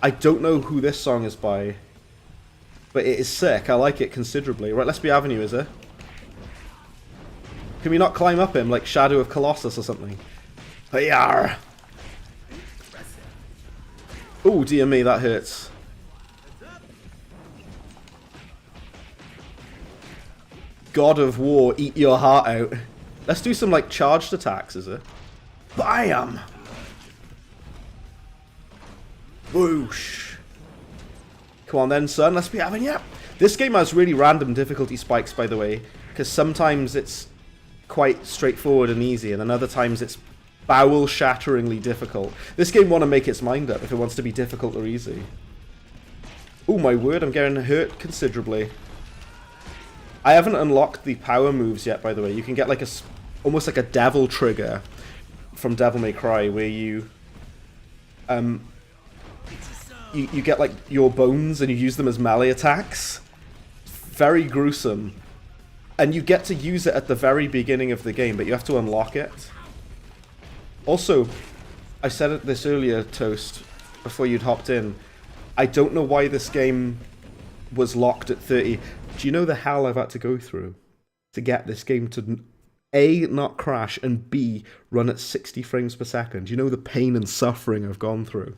I don't know who this song is by, but it is sick. I like it considerably. Right, let's be Avenue, is it? Can we not climb up him like Shadow of Colossus or something? Hey-yar! Oh dear me, that hurts. God of War, eat your heart out. Let's do some like charged attacks, is it? Bam! Whoosh! Come on then, son, let's be having ya. This game has really random difficulty spikes, by the way, because sometimes it's quite straightforward and easy, and then other times it's bowel-shatteringly difficult. This game want to make its mind up if it wants to be difficult or easy. Oh my word, I'm getting hurt considerably. I haven't unlocked the power moves yet, by the way. You can get like almost like a devil trigger from Devil May Cry, where you get like your bones and you use them as melee attacks. Very gruesome. And you get to use it at the very beginning of the game, but you have to unlock it. Also, I said this earlier, Toast, before you'd hopped in. I don't know why this game was locked at 30. Do you know the hell I've had to go through to get this game to A, not crash, and B, run at 60 frames per second? Do you know the pain and suffering I've gone through?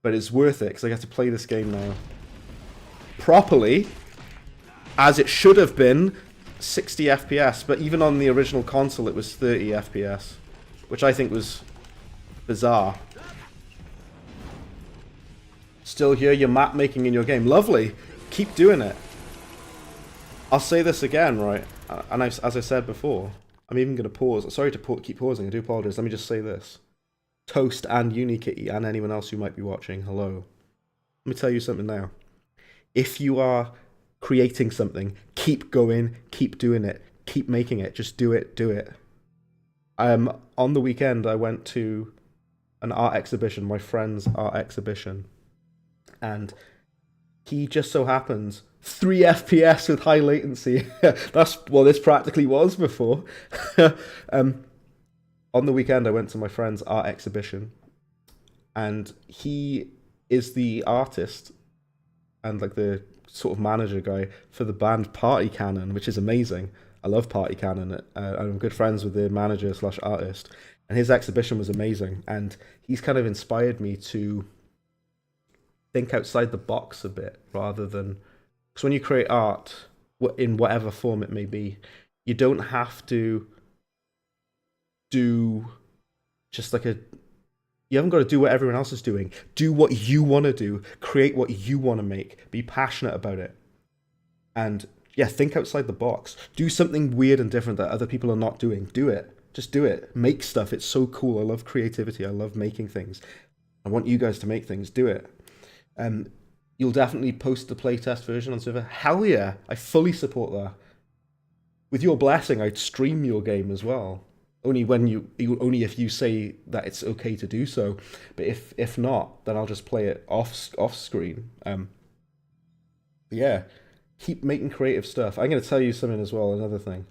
But it's worth it, because I get to play this game now properly, as it should have been, 60 FPS, but even on the original console it was 30 FPS, which I think was bizarre. Still here, your map making in your game. Lovely. Keep doing it. I'll say this again, right? And as I said before, I'm even going to pause. Sorry to keep pausing. I do apologize. Let me just say this. Toast and Unikitty and anyone else who might be watching, hello. Let me tell you something now. If you are creating something, keep going, keep doing it, keep making it. Just do it, do it. On the weekend, I went to an art exhibition, my friend's art exhibition, and he just so happens 3 FPS with high latency. That's what this practically was before. On the weekend, I went to my friend's art exhibition, and he is the artist and like the sort of manager guy for the band Party Cannon, which is amazing. I love Party Cannon. I'm good friends with the manager / artist, and his exhibition was amazing. And he's kind of inspired me to think outside the box a bit, rather than, because when you create art, in whatever form it may be, you don't have to do just like you haven't got to do what everyone else is doing. Do what you want to do. Create what you want to make. Be passionate about it. And yeah, think outside the box. Do something weird and different that other people are not doing. Do it. Just do it. Make stuff. It's so cool. I love creativity. I love making things. I want you guys to make things. Do it. You'll definitely post the playtest version on server. Hell yeah. I fully support that. With your blessing, I'd stream your game as well. Only only if you say that it's okay to do so. But if not, then I'll just play it off screen. Yeah, keep making creative stuff. I'm going to tell you something as well. Another thing,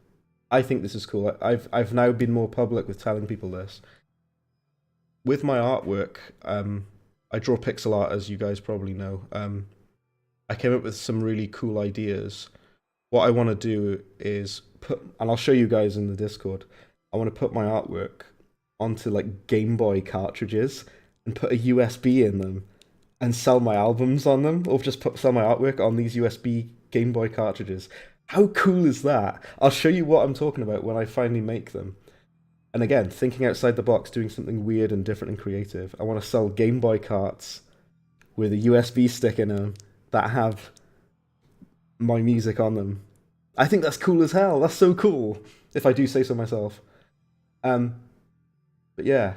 I think this is cool. I've now been more public with telling people this. With my artwork, I draw pixel art, as you guys probably know. I came up with some really cool ideas. What I want to do is and I'll show you guys in the Discord. I want to put my artwork onto like Game Boy cartridges and put a USB in them and sell my albums on them, or just sell my artwork on these USB Game Boy cartridges. How cool is that? I'll show you what I'm talking about when I finally make them. And again, thinking outside the box, doing something weird and different and creative. I want to sell Game Boy carts with a USB stick in them that have my music on them. I think that's cool as hell. That's so cool, if I do say so myself. But yeah,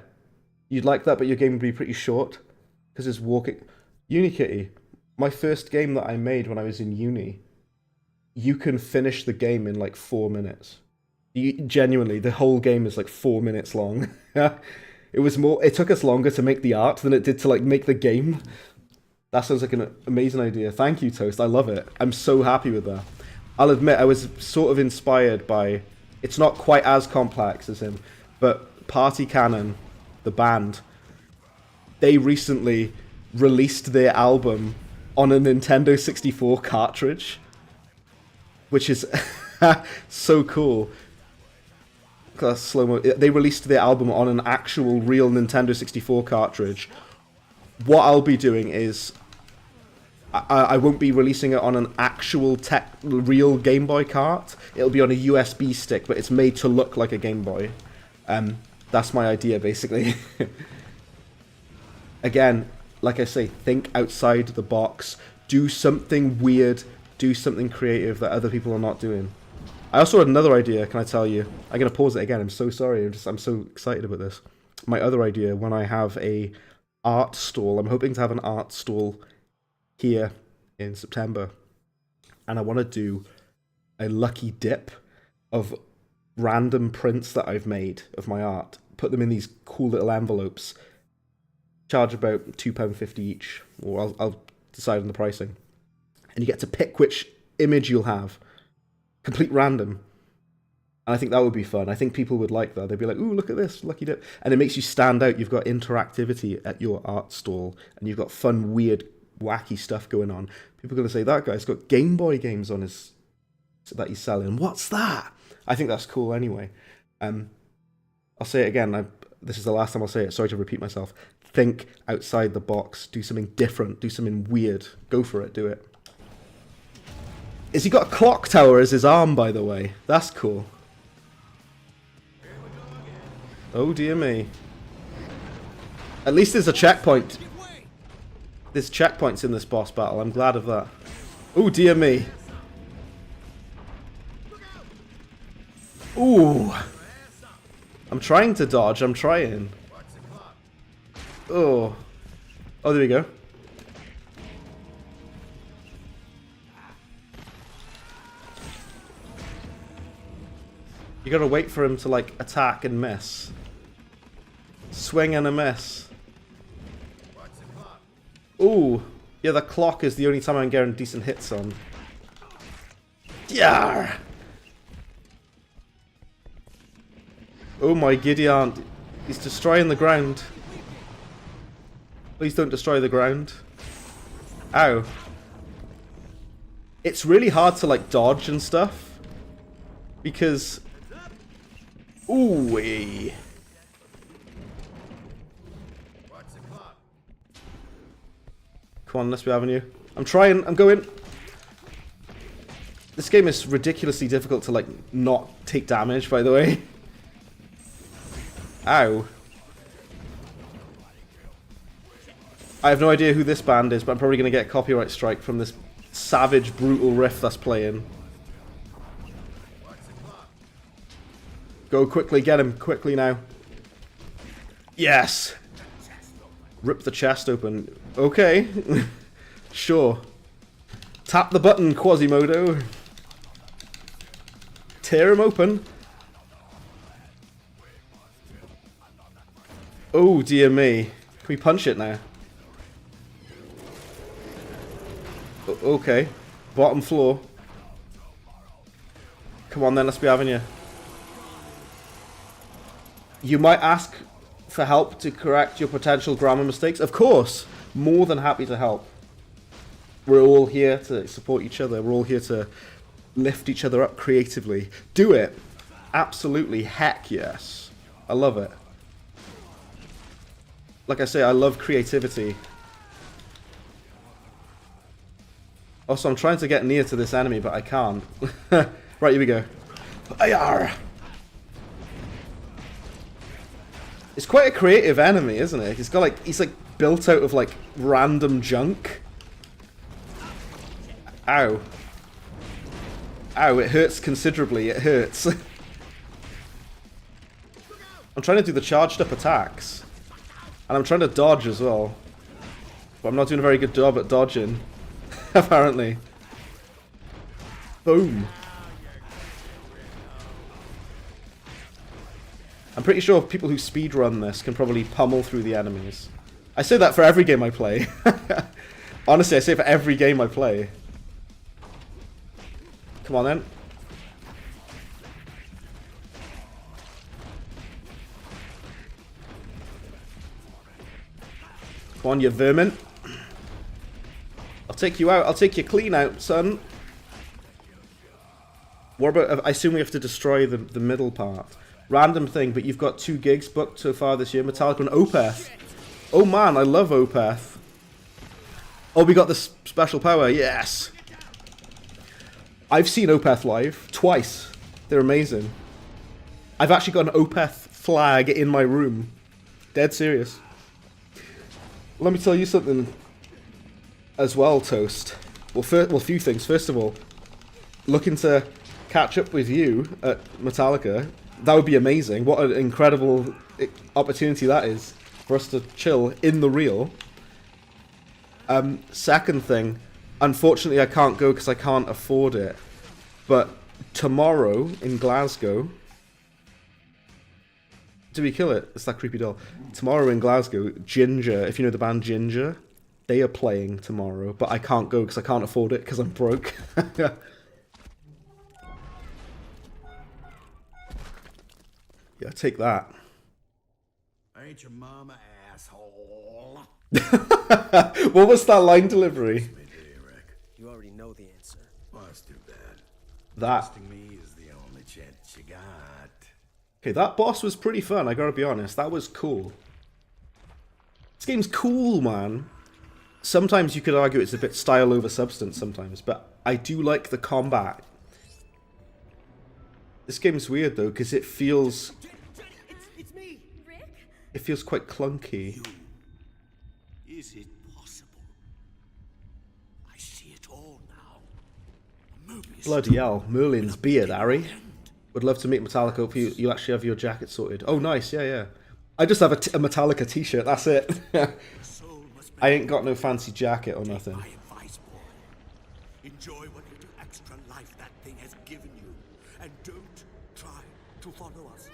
you'd like that, but your game would be pretty short because it's walking. Unikitty, my first game that I made when I was in uni, you can finish the game in like 4 minutes. Genuinely, the whole game is like 4 minutes long. It took us longer to make the art than it did to like make the game. That sounds like an amazing idea. Thank you, Toast. I love it. I'm so happy with that. I'll admit, I was sort of inspired by... It's not quite as complex as him, but Party Cannon, the band, they recently released their album on a Nintendo 64 cartridge, which is so cool. Slow-mo. They released their album on an actual real Nintendo 64 cartridge. What I'll be doing is I won't be releasing it on an actual real Game Boy cart. It'll be on a USB stick, but it's made to look like a Game Boy. That's my idea, basically. Again, like I say, think outside the box. Do something weird. Do something creative that other people are not doing. I also had another idea, can I tell you? I'm going to pause it again. I'm so sorry. I'm so excited about this. My other idea, when I have a art stall, I'm hoping to have an art stall here in September, and I want to do a lucky dip of random prints that I've made of my art, put them in these cool little envelopes, charge about £2.50 each, or I'll decide on the pricing, and you get to pick which image you'll have, complete random. And I think that would be fun. I think people would like that. They'd be like, ooh, look at this, lucky dip. And it makes you stand out. You've got interactivity at your art stall, and you've got fun, weird, wacky stuff going on. People are going to say, that guy's got Game Boy games on his that he's selling. What's that? I think that's cool anyway. I'll say it again. This is the last time I'll say it. Sorry to repeat myself. Think outside the box. Do something different. Do something weird. Go for it. Do it. Has he got a clock tower as his arm, by the way? That's cool. Oh, dear me. At least there's a checkpoint. There's checkpoints in this boss battle. I'm glad of that. Oh, dear me. Ooh. I'm trying to dodge. I'm trying. Oh. Oh, there we go. You gotta wait for him to, like, attack and miss. Swing and a miss. Ooh. Yeah, the clock is the only time I'm getting decent hits on. Yeah. Oh my giddy aunt. He's destroying the ground. Please don't destroy the ground. Ow. It's really hard to, like, dodge and stuff. Because... Ooh-wee. Come on, let's be having you. I'm trying. I'm going. This game is ridiculously difficult to, like, not take damage, by the way. Ow. I have no idea who this band is, but I'm probably going to get a copyright strike from this savage, brutal riff that's playing. Go quickly, get him, quickly now. Yes! Rip the chest open. Okay. Sure. Tap the button, Quasimodo. Tear him open. Oh, dear me. Can we punch it now? Okay. Bottom floor. Come on then, let's be having you. You might ask for help to correct your potential grammar mistakes. Of course. More than happy to help. We're all here to support each other. We're all here to lift each other up creatively. Do it. Absolutely. Heck yes. I love it. Like I say, I love creativity. Also, I'm trying to get near to this enemy, but I can't. Right, here we go. Ayar! It's quite a creative enemy, isn't it? He's got like, he's like built out of like random junk. Ow. Ow, it hurts considerably. It hurts. I'm trying to do the charged up attacks. And I'm trying to dodge as well. But I'm not doing a very good job at dodging. Apparently. Boom. I'm pretty sure people who speedrun this can probably pummel through the enemies. I say that for every game I play. Honestly, I say it for every game I play. Come on then. Come on, you vermin. I'll take you out. I'll take you clean out, son. What about... I assume we have to destroy the middle part. Random thing, but you've got 2 gigs booked so far this year. Metallica and Opeth. Oh man, I love Opeth. Oh, we got this special power. Yes. I've seen Opeth live. Twice. They're amazing. I've actually got an Opeth flag in my room. Dead serious. Let me tell you something as well, Toast. Well, a few things. First of all, looking to catch up with you at Metallica. That would be amazing. What an incredible opportunity that is for us to chill in the real. Second thing, unfortunately I can't go because I can't afford it. But tomorrow in Glasgow... Did we kill it? It's that creepy doll. Tomorrow in Glasgow, Ginger, if you know the band Ginger, they are playing tomorrow. But I can't go because I can't afford it because I'm broke. Yeah, take that. I ain't your mama, asshole. What was that line delivery? You already know the answer. Well, that's too bad. That. Trusting me is the only chance you got. Okay, that boss was pretty fun, I gotta be honest. That was cool. This game's cool, man. Sometimes you could argue it's a bit style over substance sometimes, but I do like the combat. This game's weird though, because it feels... It's me, Rick. It feels quite clunky. Is it possible? I see it all now. A movie Bloody hell, Merlin's beard, Harry. Would love to meet Metallica. Hope you actually have your jacket sorted. Oh, nice, yeah. I just have a Metallica t-shirt, that's it. I ain't got no fancy jacket or nothing. my advice, boy. Enjoy what little extra life that thing has given you. And don't try to follow us.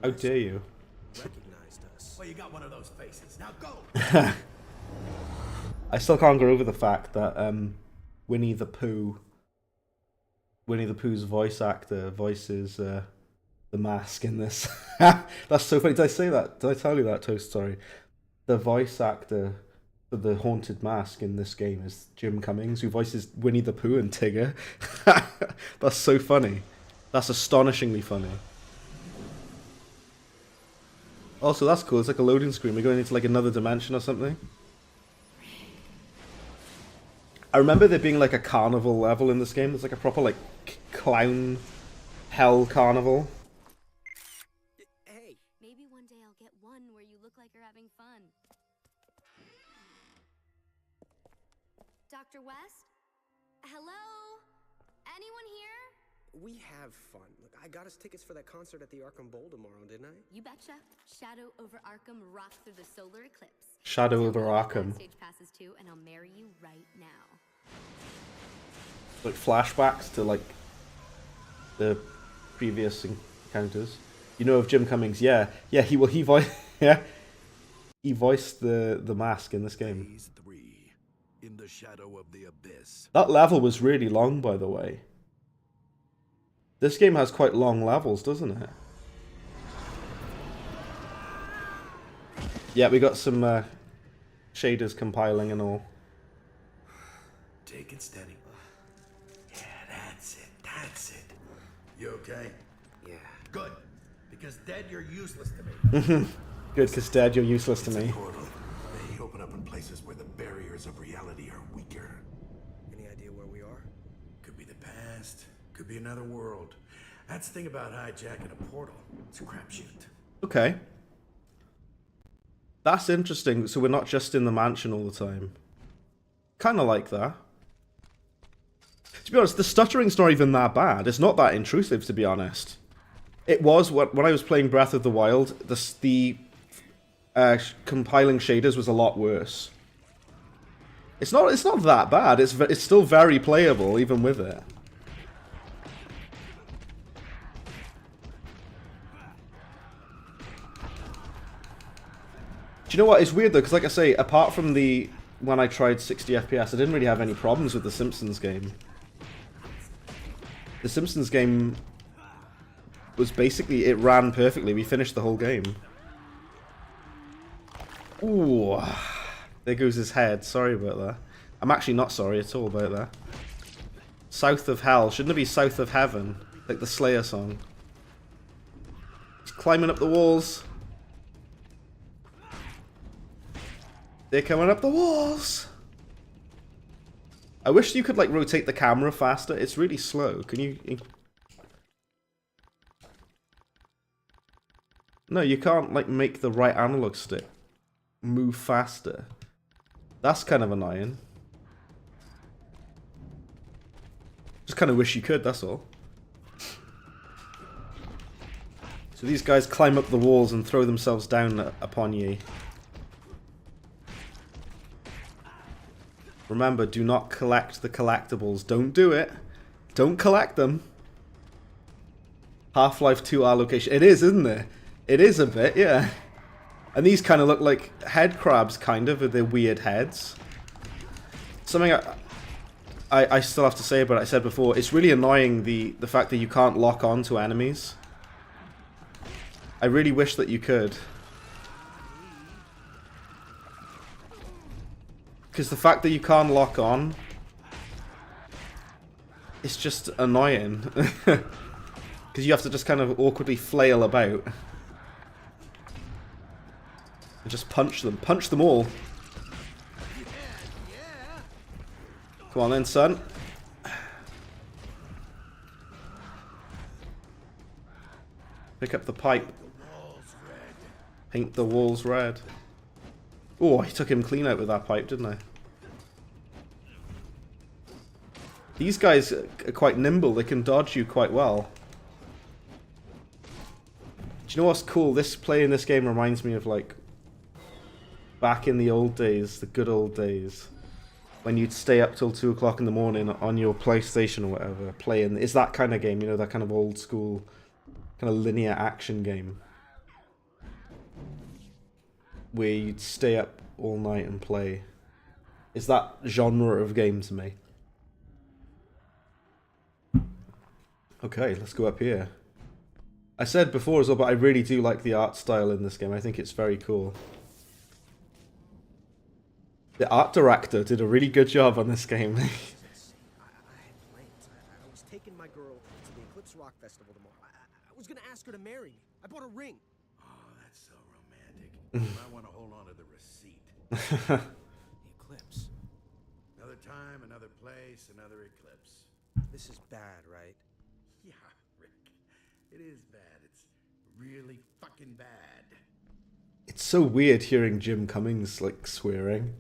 How dare you? Recognized us. Well, you got one of those faces. Now go! I still can't get over the fact that Winnie the Pooh's voice actor voices the mask in this. That's so funny. Did I say that? Did I tell you that, Toast? Sorry. The voice actor for the haunted mask in this game is Jim Cummings, who voices Winnie the Pooh and Tigger. That's so funny. That's astonishingly funny. Also, that's cool. It's like a loading screen. We're going into like another dimension or something. I remember there being like a carnival level in this game. There's like a proper like clown hell carnival. Hey. Maybe one day I'll get one where you look like you're having fun. Dr. West? Hello? Anyone here? We have fun. Look, I got us tickets for that concert at the Arkham Bowl tomorrow, didn't I? You betcha. Shadow over Arkham rocks through the solar eclipse. Shadow over Tell me what Arkham. Stage passes to, and I'll marry you right now. Like flashbacks to like the previous encounters. You know of Jim Cummings? Yeah, yeah. He voiced yeah, he voiced the mask in this game. Phase 3. In the shadow of the abyss. That level was really long, by the way. This game has quite long levels, doesn't it? Yeah, we got some shaders compiling and all. Take it steady. Yeah, that's it. That's it. You okay? Yeah. Good. Because Dad, you're useless to me. Good, because Dad, you're useless to It's a me. portal. They open up in places where the barriers of reality are weaker. Any idea where we are? Could be the past. Could be another world. That's the thing about hijacking a portal. It's a crapshoot. Okay. That's interesting. So we're not just in the mansion all the time. Kind of like that. To be honest, the stuttering's not even that bad. It's not that intrusive, to be honest. It was, when I was playing Breath of the Wild, the compiling shaders was a lot worse. It's not that bad. It's still very playable, even with it. Do you know what? It's weird though, because like I say, apart from when I tried 60 FPS, I didn't really have any problems with the Simpsons game. The Simpsons game was basically, it ran perfectly. We finished the whole game. Ooh, there goes his head. Sorry about that. I'm actually not sorry at all about that. South of Hell. Shouldn't it be South of Heaven? Like the Slayer song. He's climbing up the walls. They're coming up the walls. I wish you could like rotate the camera faster. It's really slow. Can you? No, you can't like make the right analog stick move faster. That's kind of annoying. Just kind of wish you could, that's all. So these guys climb up the walls and throw themselves down upon ye. Remember, do not collect the collectibles. Don't do it. Don't collect them. Half-Life 2 R location. It is, isn't it? It is a bit, yeah. And these kind of look like head crabs, kind of, with their weird heads. Something I still have to say about it, I said before, it's really annoying the fact that you can't lock on to enemies. I really wish that you could. Because the fact that you can't lock on, it's just annoying. Because you have to just kind of awkwardly flail about. And just punch them. Punch them all. Come on then, son. Pick up the pipe. Paint the walls red. Oh, I took him clean out with that pipe, didn't I? These guys are quite nimble. They can dodge you quite well. Do you know what's cool? Playing this game reminds me of like back in the old days, the good old days, when you'd stay up till 2 o'clock in the morning on your PlayStation or whatever, playing. It's that kind of game, you know, that kind of old school, kind of linear action game. Where you'd stay up all night and play. It's that genre of game to me. Okay, let's go up here. I said before as well, but I really do like the art style in this game. I think it's very cool. The art director did a really good job on this game. I had plans. I was taking my girl to the Eclipse Rock Festival tomorrow. I was gonna ask her to marry me. I bought a ring. Oh, that's so romantic. You might want to hold on to the receipt. The Eclipse. Another time, another place, another eclipse. This is bad, right? Yeah, Rick. It is bad. It's really fucking bad. It's so weird hearing Jim Cummings like swearing.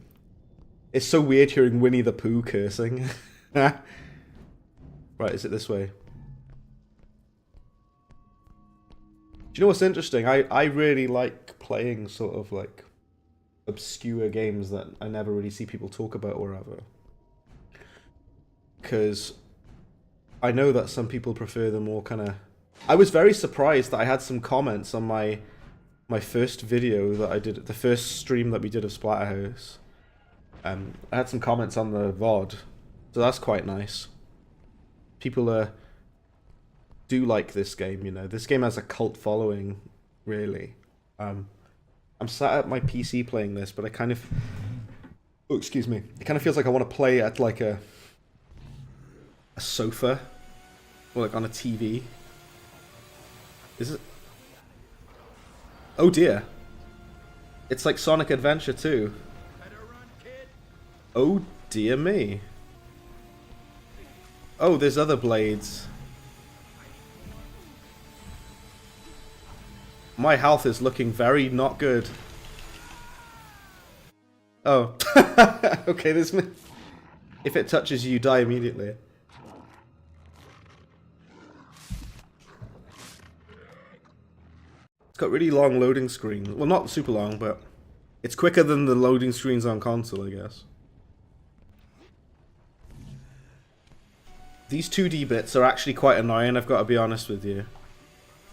It's so weird hearing Winnie the Pooh cursing. Right, is it this way? Do you know what's interesting? I really like playing sort of like obscure games that I never really see people talk about or ever. Because I know that some people prefer the more kind of I was very surprised that I had some comments on my first video that I did, the first stream that we did of Splatterhouse. I had some comments on the VOD, so that's quite nice. People do like this game, you know. This game has a cult following, really. I'm sat at my PC playing this, but I kind of... Oh, excuse me. It kind of feels like I want to play at like a sofa, or like on a TV. Is it? Oh dear. It's like Sonic Adventure 2. Oh dear me. Oh, there's other blades. My health is looking very not good. Oh. Okay, this... If it touches you, you die immediately. It's got really long loading screens. Well, not super long, but it's quicker than the loading screens on console, I guess. These 2D bits are actually quite annoying, I've got to be honest with you.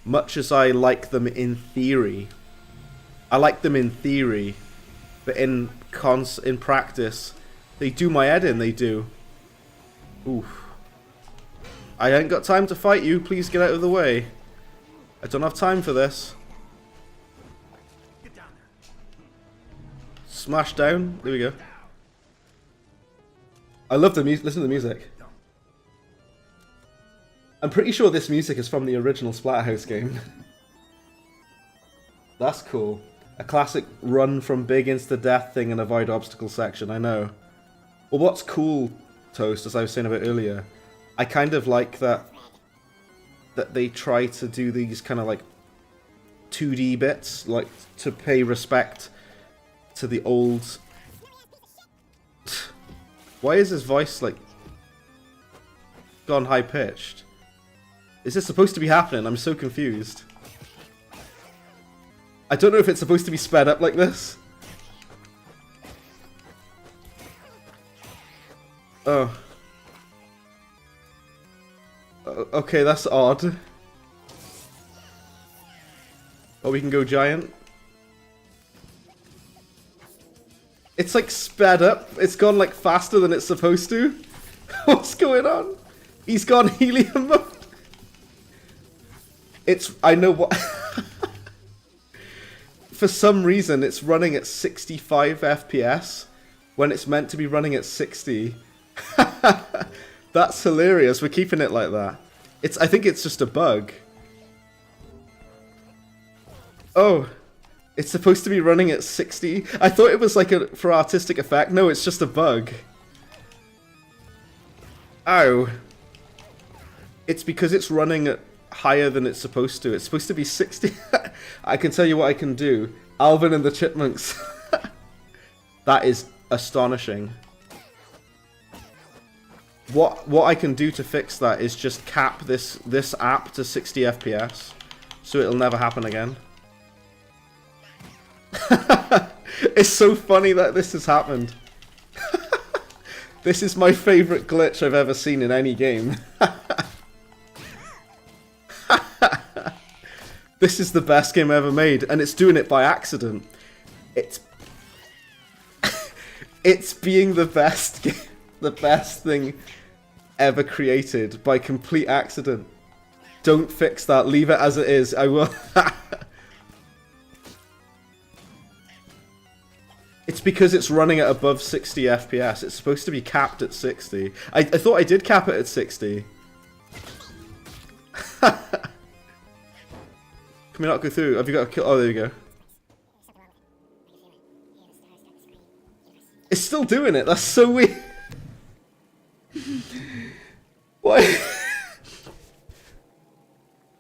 Much as I like them in theory. I like them in theory, but in practice, they do my head in, they do. Oof. I ain't got time to fight you, please get out of the way. I don't have time for this. Smash down, there we go. I love the music, listen to the music. I'm pretty sure this music is from the original Splatterhouse game. That's cool. A classic run from big insta death thing and avoid obstacle section, I know. Well, what's cool, Toast, as I was saying a bit earlier, I kind of like that they try to do these kind of like 2D bits, like to pay respect to the old... Why is his voice like gone high pitched? Is this supposed to be happening? I'm so confused. I don't know if it's supposed to be sped up like this. Oh. Okay, that's odd. Oh, we can go giant. It's like sped up. It's gone like faster than it's supposed to. What's going on? He's gone helium mode. I know what... For some reason, it's running at 65 FPS when it's meant to be running at 60. That's hilarious. We're keeping it like that. I think it's just a bug. Oh, it's supposed to be running at 60. I thought it was like for artistic effect. No, it's just a bug. Ow. It's because it's running at higher than it's supposed to. It's supposed to be 60. I can tell you what I can do. Alvin and the Chipmunks. That is astonishing. What I can do to fix that is just cap this app to 60 FPS, so it'll never happen again. It's so funny that this has happened. This is my favorite glitch I've ever seen in any game. This is the best game ever made, and it's doing it by accident. It's being the best the best thing ever created by complete accident. Don't fix that. Leave it as it is. I will. It's because it's running at above 60 FPS. It's supposed to be capped at 60. I thought I did cap it at 60. Can we not go through? Have you got a kill? Oh, there you go. It's still doing it. That's so weird. Why?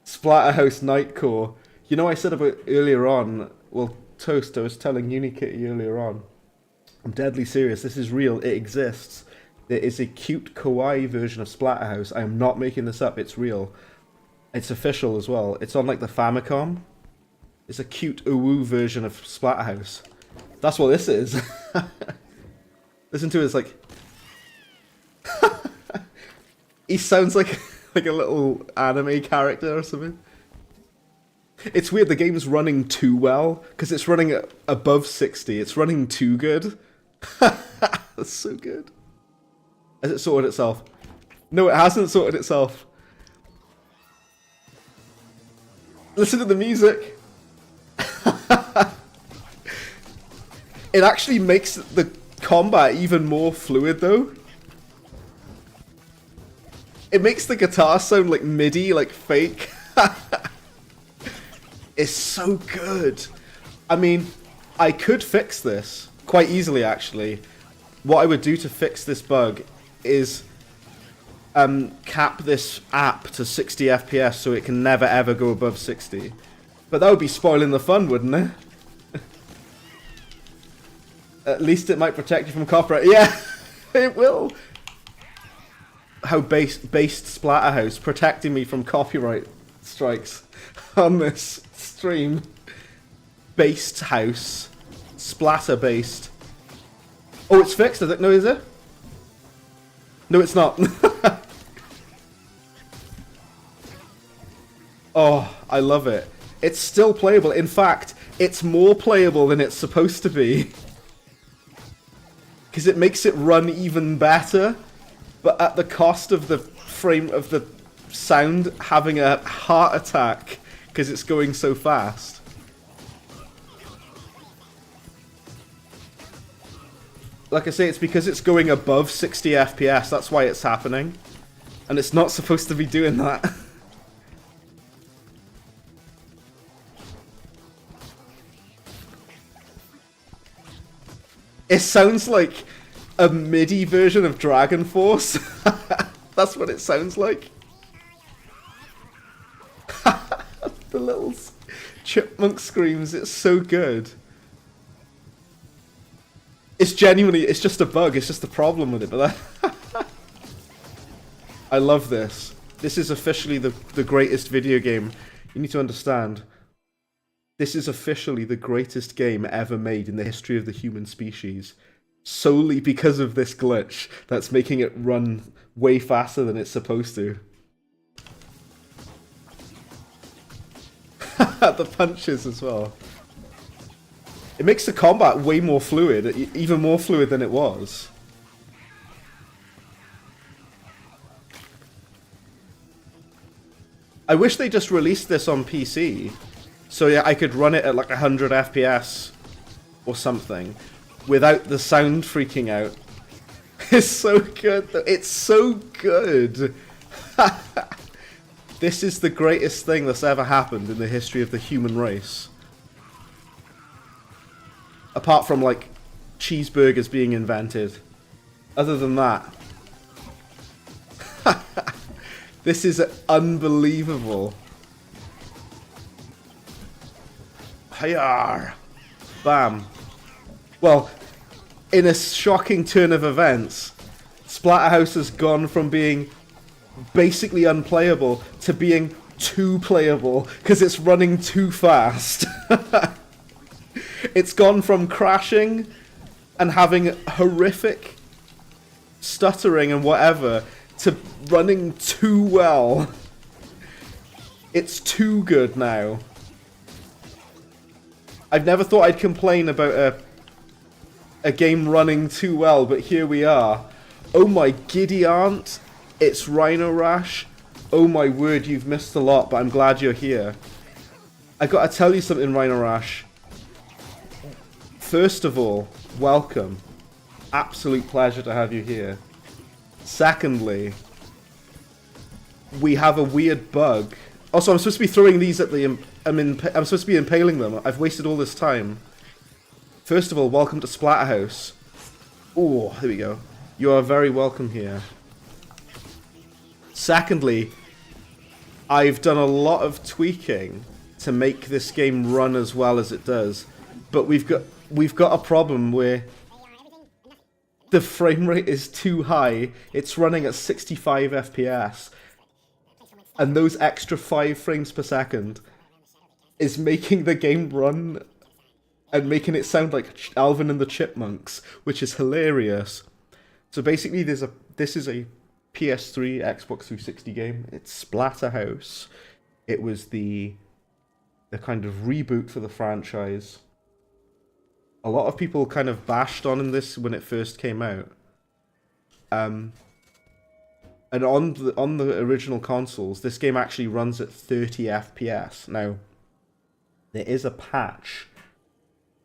Splatterhouse Nightcore. You know, I said about earlier on. Well, Toast, I was telling Unikitty earlier on. I'm deadly serious. This is real. It exists. There is a cute kawaii version of Splatterhouse. I am not making this up. It's real. It's official as well. It's on like the Famicom. It's a cute uwu version of Splatterhouse. That's what this is. Listen to it, it's like... He sounds like a little anime character or something. It's weird, the game's running too well, because it's running at above 60. It's running too good. That's so good. Has it sorted itself? No, it hasn't sorted itself. Listen to the music. It actually makes the combat even more fluid, though. It makes the guitar sound like MIDI, like fake. It's so good. I mean, I could fix this quite easily, actually. What I would do to fix this bug is cap this app to 60 FPS so it can never ever go above 60. But that would be spoiling the fun, wouldn't it? At least it might protect you from copyright. Yeah, it will. How based Splatterhouse protecting me from copyright strikes on this stream. Based house. Splatter based. Oh, it's fixed, is it? No, is it? No, it's not. Oh, I love it. It's still playable. In fact, it's more playable than it's supposed to be. Because it makes it run even better, but at the cost of the frame of the sound having a heart attack because it's going so fast. Like I say, it's because it's going above 60 FPS, that's why it's happening. And it's not supposed to be doing that. It sounds like a MIDI version of Dragon Force. That's what it sounds like. The little chipmunk screams, it's so good. It's genuinely, it's just a bug, it's just a problem with it, but I love this. This is officially the greatest video game. You need to understand, this is officially the greatest game ever made in the history of the human species. Solely because of this glitch that's making it run way faster than it's supposed to. The punches as well. It makes the combat way more fluid, even more fluid than it was. I wish they just released this on PC, so yeah, I could run it at like 100 FPS or something without the sound freaking out. It's so good though. It's so good. This is the greatest thing that's ever happened in the history of the human race. Apart from, like, cheeseburgers being invented. Other than that. This is unbelievable. Hayar! Bam. Well, in a shocking turn of events, Splatterhouse has gone from being basically unplayable to being too playable because it's running too fast. It's gone from crashing and having horrific stuttering and whatever to running too well. It's too good now. I've never thought I'd complain about a game running too well, but here we are. Oh my giddy aunt, it's Rhino Rash. Oh my word, you've missed a lot, but I'm glad you're here. I gotta tell you something, Rhino Rash. First of all, welcome. Absolute pleasure to have you here. Secondly, we have a weird bug. Also, I'm supposed to be throwing these at the... I'm supposed to be impaling them. I've wasted all this time. First of all, welcome to Splatterhouse. Oh, there we go. You are very welcome here. Secondly, I've done a lot of tweaking to make this game run as well as it does. But we've got a problem where the frame rate is too high. It's running at 65 FPS. And those extra 5 frames per second is making the game run and making it sound like Alvin and the Chipmunks, which is hilarious. So basically this is a PS3, Xbox 360 game. It's Splatterhouse. It was the a kind of reboot for the franchise. A lot of people kind of bashed on this when it first came out. And on the original consoles, this game actually runs at 30 FPS. Now, there is a patch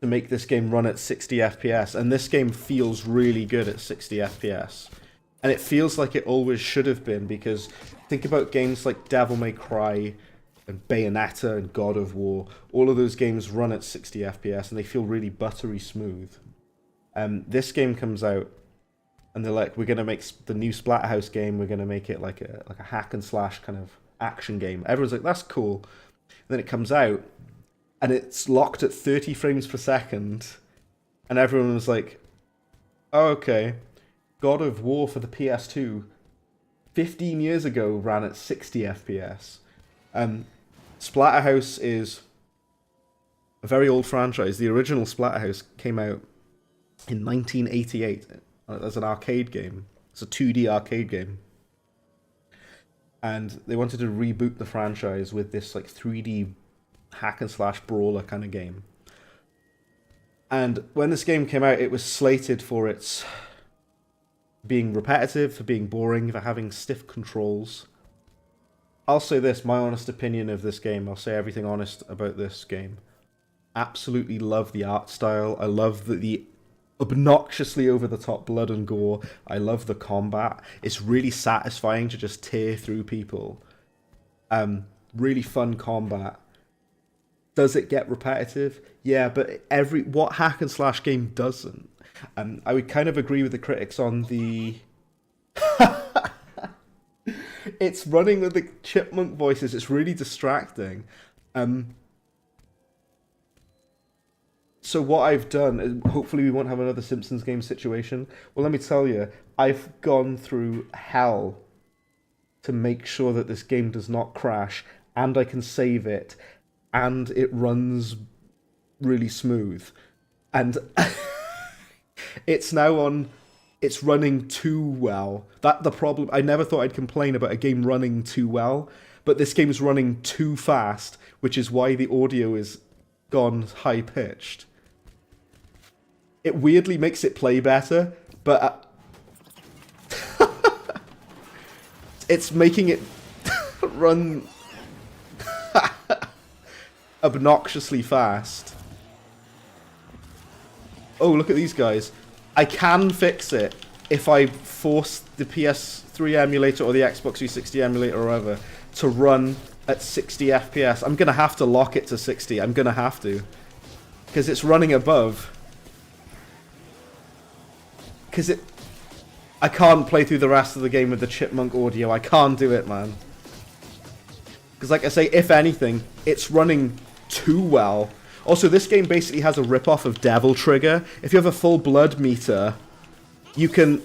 to make this game run at 60 FPS, and this game feels really good at 60 FPS. And it feels like it always should have been, because think about games like Devil May Cry and Bayonetta and God of War. All of those games run at 60 FPS, and they feel really buttery smooth. This game comes out, and they're like, we're going to make the new Splatterhouse game, we're going to make it like a hack and slash kind of action game. Everyone's like, that's cool. And then it comes out, and it's locked at 30 frames per second, and everyone was like, oh, okay. God of War for the PS2 15 years ago ran at 60 FPS. Splatterhouse is a very old franchise. The original Splatterhouse came out in 1988 as an arcade game. It's a 2D arcade game. And they wanted to reboot the franchise with this like 3D hack and slash brawler kind of game. And when this game came out, it was slated for its being repetitive, for being boring, for having stiff controls. I'll say this, my honest opinion of this game, I'll say everything honest about this game. Absolutely love the art style. I love the obnoxiously over-the-top blood and gore. I love the combat. It's really satisfying to just tear through people. Really fun combat. Does it get repetitive? Yeah, but what hack and slash game doesn't? I would kind of agree with the critics on the... It's running with the chipmunk voices. It's really distracting. So what I've done, hopefully we won't have another Simpsons game situation. Well, let me tell you, I've gone through hell to make sure that this game does not crash, and I can save it, and it runs really smooth. And it's running too well. That's the problem. I never thought I'd complain about a game running too well, but this game's running too fast, which is why the audio is gone high-pitched. It weirdly makes it play better, but it's making it run obnoxiously fast. Oh, look at these guys. I can fix it if I force the PS3 emulator or the Xbox 360 emulator or whatever to run at 60 FPS. I'm going to have to lock it to 60. I'm going to have to. Because it's running above. Because I can't play through the rest of the game with the chipmunk audio. I can't do it, man. Because like I say, if anything, it's running too well. Also, this game basically has a rip-off of Devil Trigger. If you have a full blood meter, you can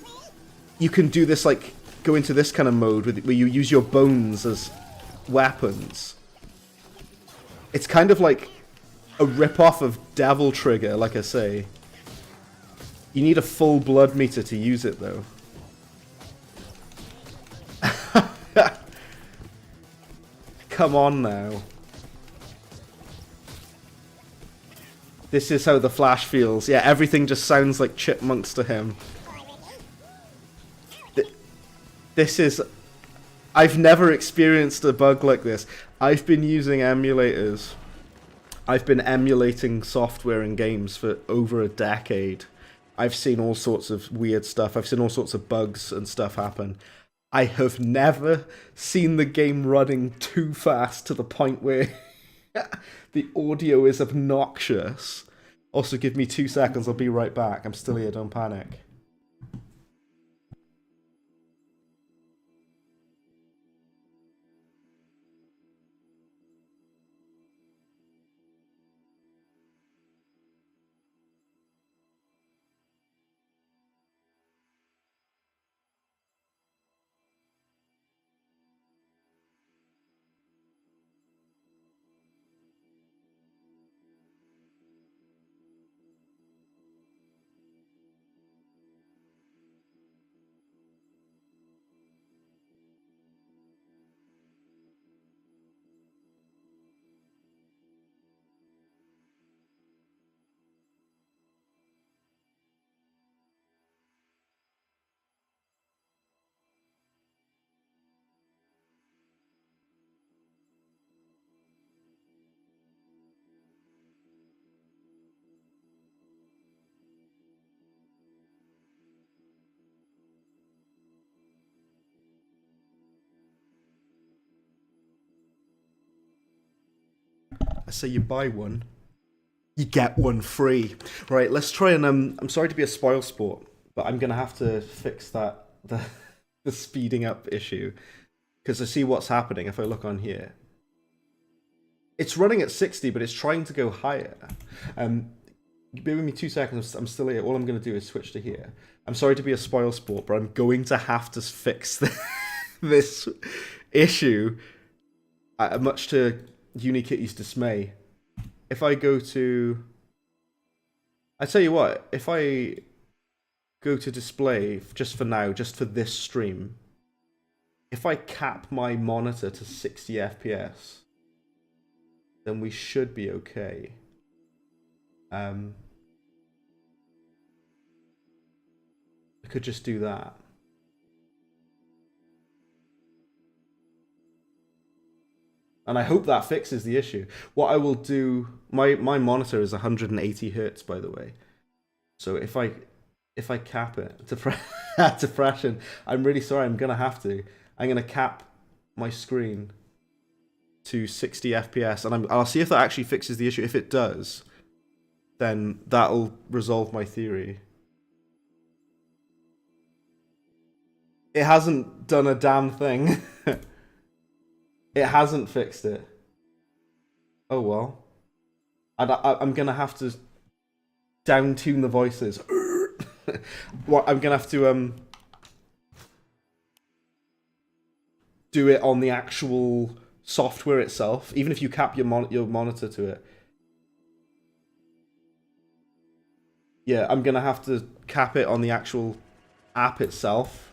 do this, like, go into this kind of mode where you use your bones as weapons. It's kind of like a rip-off of Devil Trigger, like I say. You need a full blood meter to use it, though. Come on now. This is how the Flash feels. Yeah, everything just sounds like chipmunks to him. This is... I've never experienced a bug like this. I've been using emulators. I've been emulating software in games for over a decade. I've seen all sorts of weird stuff. I've seen all sorts of bugs and stuff happen. I have never seen the game running too fast to the point where the audio is obnoxious. Also, give me 2 seconds. I'll be right back. I'm still here. Don't panic. I say you buy one, you get one free. Right, let's try and I'm sorry to be a spoil sport, but I'm gonna have to fix that the speeding up issue, because I see what's happening if I look on here. It's running at 60, but it's trying to go higher. Bear with me 2 seconds. I'm still here. All I'm going to do is switch to here. I'm sorry to be a spoil sport, but I'm going to have to fix this issue, much to Unikitty's dismay. If I go to... I tell you what, if I go to display, just for now, just for this stream, if I cap my monitor to 60 FPS, then we should be okay. I could just do that. And I hope that fixes the issue. What I will do, my monitor is 180 hertz, by the way. So if I cap it to to fraction, I'm really sorry. I'm gonna have to. I'm gonna cap my screen to 60 FPS, and I'll see if that actually fixes the issue. If it does, then that'll resolve my theory. It hasn't done a damn thing. It hasn't fixed it. Oh well. I'm gonna have to down-tune the voices. What, I'm gonna have to do it on the actual software itself, even if you cap your monitor to it. Yeah, I'm gonna have to cap it on the actual app itself,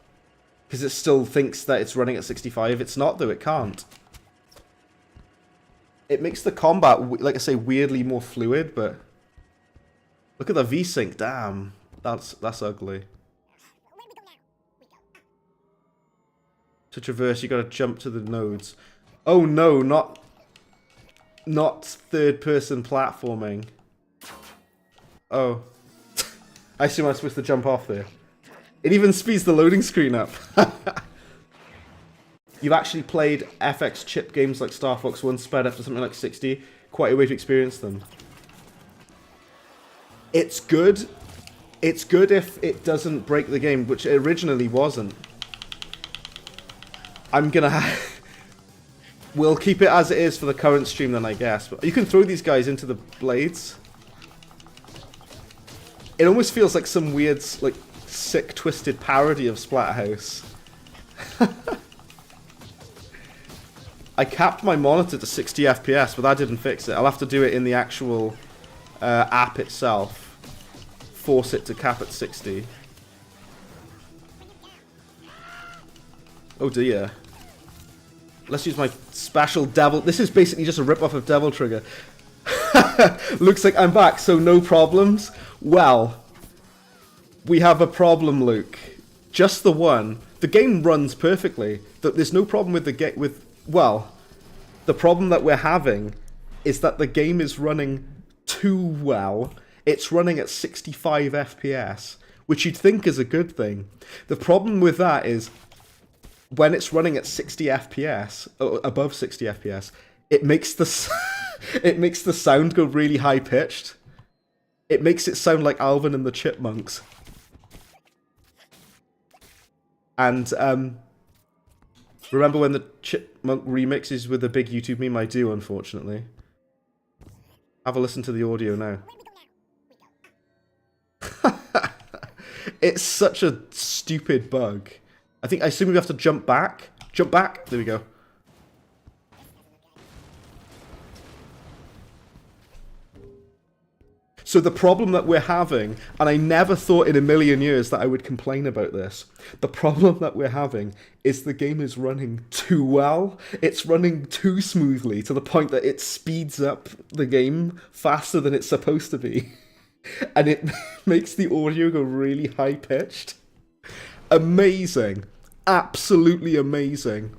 because it still thinks that it's running at 65. It's not, though. It can't. It makes the combat, like I say, weirdly more fluid, but look at the V-Sync. Damn, that's ugly. To traverse, you gotta jump to the nodes. Oh no, not third-person platforming. Oh. I assume I'm supposed to jump off there. It even speeds the loading screen up. You've actually played FX chip games like Star Fox 1 sped up to something like 60. Quite a way to experience them. It's good. It's good if it doesn't break the game, which it originally wasn't. I'm gonna we'll keep it as it is for the current stream then, I guess. But you can throw these guys into the blades. It almost feels like some weird, like, sick, twisted parody of Splatterhouse. I capped my monitor to 60 FPS, but that didn't fix it. I'll have to do it in the actual app itself. Force it to cap at 60. Oh dear. Let's use my special devil. This is basically just a rip-off of Devil Trigger. Looks like I'm back, so no problems. Well, we have a problem, Luke. Just the one. The game runs perfectly. There's no problem with the game. Well, the problem that we're having is that the game is running too well. It's running at 65 FPS, which you'd think is a good thing. The problem with that is when it's running at 60 FPS, above 60 FPS, it makes the it makes the sound go really high pitched. It makes it sound like Alvin and the Chipmunks. And remember when the Chipmunk remixes with the big YouTube meme? I do, unfortunately. Have a listen to the audio now. It's such a stupid bug. I assume we have to jump back. Jump back. There we go. So the problem that we're having, and I never thought in a million years that I would complain about this, the problem that we're having is the game is running too well. It's running too smoothly to the point that it speeds up the game faster than it's supposed to be. And it makes the audio go really high-pitched. Amazing. Absolutely amazing.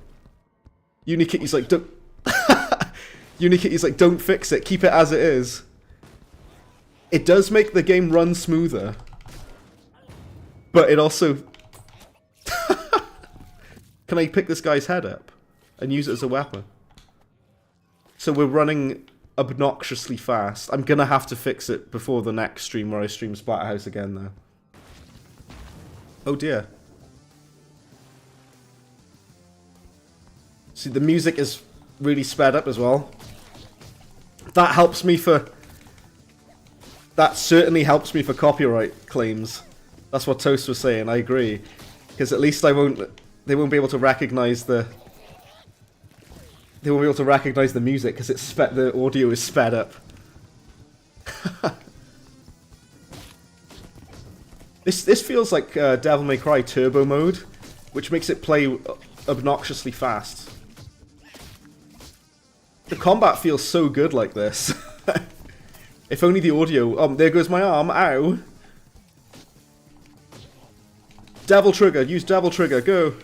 Unikitty's like, don't... Unikitty's like, don't fix it. Keep it as it is. It does make the game run smoother, but it also... Can I pick this guy's head up and use it as a weapon? So we're running obnoxiously fast. I'm gonna have to fix it before the next stream where I stream Splatterhouse again, though. Oh dear. See, the music is really sped up as well. That helps me for... That certainly helps me for copyright claims. That's what Toast was saying, I agree. Because at least they won't be able to recognize the... They won't be able to recognize the music because the audio is sped up. This feels like Devil May Cry Turbo Mode, which makes it play obnoxiously fast. The combat feels so good like this. If only the audio... there goes my arm. Ow. Devil Trigger. Use Devil Trigger. Go.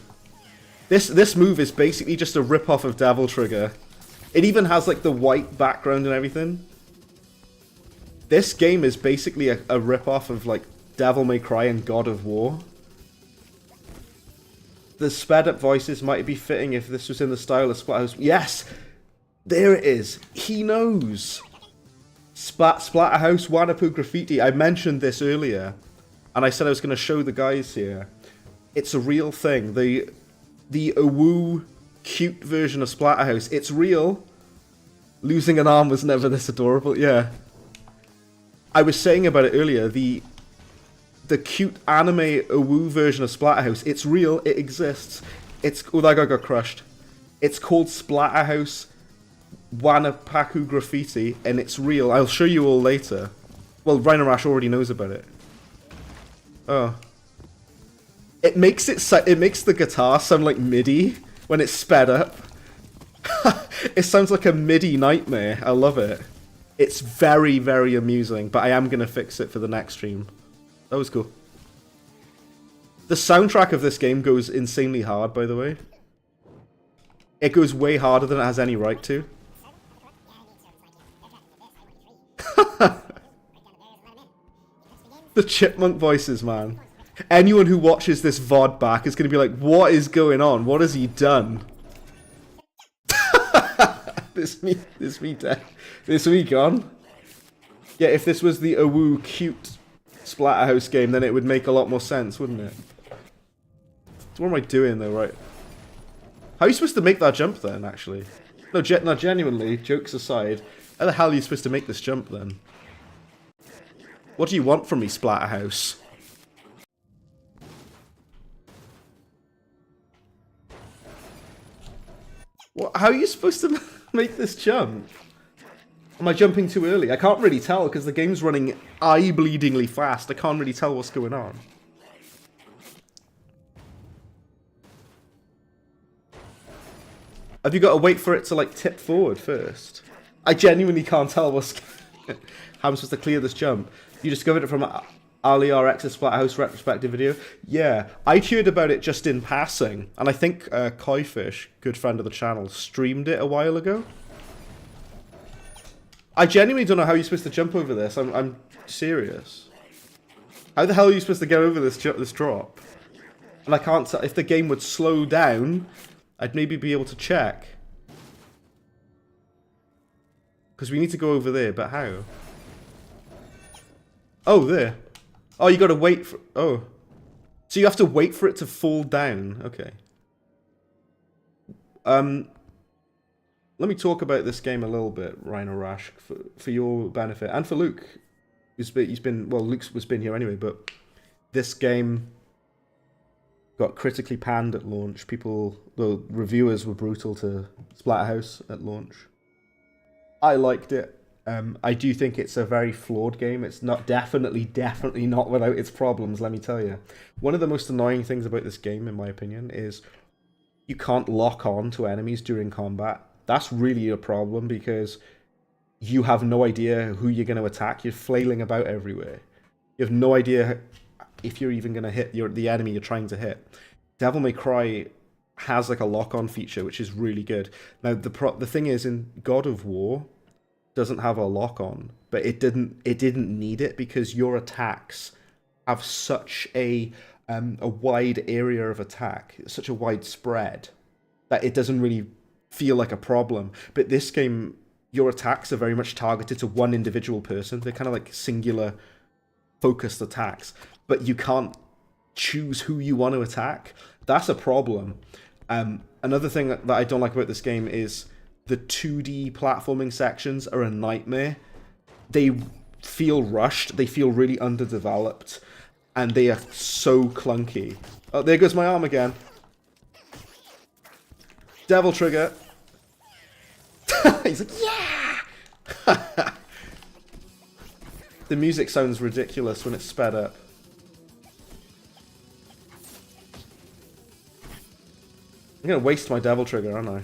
This move is basically just a rip-off of Devil Trigger. It even has like the white background and everything. This game is basically a rip-off of like Devil May Cry and God of War. The sped-up voices might be fitting if this was in the style of Splatterhouse. Yes! There it is. He knows. Splatterhouse Wanapu Graffiti. I mentioned this earlier. And I said I was going to show the guys here. It's a real thing. The Awoo cute version of Splatterhouse. It's real. Losing an arm was never this adorable. Yeah. I was saying about it earlier. The cute anime Awoo version of Splatterhouse. It's real. It exists. It's... Oh, that guy got crushed. It's called Splatterhouse Wanapaku Graffiti, and it's real. I'll show you all later. Well, Rhinorash already knows about it. Oh. It makes the guitar sound like MIDI when it's sped up. It sounds like a MIDI nightmare. I love it. It's very, very amusing, but I am going to fix it for the next stream. That was cool. The soundtrack of this game goes insanely hard, by the way. It goes way harder than it has any right to. The chipmunk voices, man. Anyone who watches this VOD back is going to be like, what is going on? What has he done? This me dead. This me gone. Yeah, if this was the Awoo cute Splatterhouse game, then it would make a lot more sense, wouldn't it? So what am I doing though, right? How are you supposed to make that jump then, actually? No, genuinely, jokes aside, how the hell are you supposed to make this jump then? What do you want from me, Splatterhouse? What? How are you supposed to make this jump? Am I jumping too early? I can't really tell because the game's running eye-bleedingly fast. I can't really tell what's going on. Have you got to wait for it to like tip forward first? I genuinely can't tell what's how I'm supposed to clear this jump. You discovered it from AliRx's Splatterhouse retrospective video? Yeah, I heard about it just in passing, and I think Kaifish, good friend of the channel, streamed it a while ago. I genuinely don't know how you're supposed to jump over this. I'm serious. How the hell are you supposed to get over this drop? And I can't tell. If the game would slow down, I'd maybe be able to check. Because we need to go over there, but how? Oh, there. Oh, you gotta wait for... Oh. So you have to wait for it to fall down. Okay. Let me talk about this game a little bit, Rhino Rash, for your benefit. And for Luke. He's been... Well, Luke's been here anyway, but... This game got critically panned at launch. The reviewers were brutal to Splatterhouse at launch. I liked it. I do think it's a very flawed game. It's not definitely not without its problems, let me tell you. One of the most annoying things about this game, in my opinion, is you can't lock on to enemies during combat. That's really a problem because you have no idea who you're going to attack. You're flailing about everywhere. You have no idea if you're even going to hit the enemy you're trying to hit. Devil May Cry has like a lock-on feature, which is really good. Now, the thing is, in God of War doesn't have a lock-on, but it didn't need it because your attacks have such a wide area of attack, such a wide spread, that it doesn't really feel like a problem. But this game, your attacks are very much targeted to one individual person. They're kind of like singular focused attacks, but you can't choose who you want to attack. That's a problem. Another thing that I don't like about this game is the 2D platforming sections are a nightmare. They feel rushed, they feel really underdeveloped, and they are so clunky. Oh, there goes my arm again. Devil trigger. He's like, yeah! The music sounds ridiculous when it's sped up. I'm gonna waste my devil trigger, aren't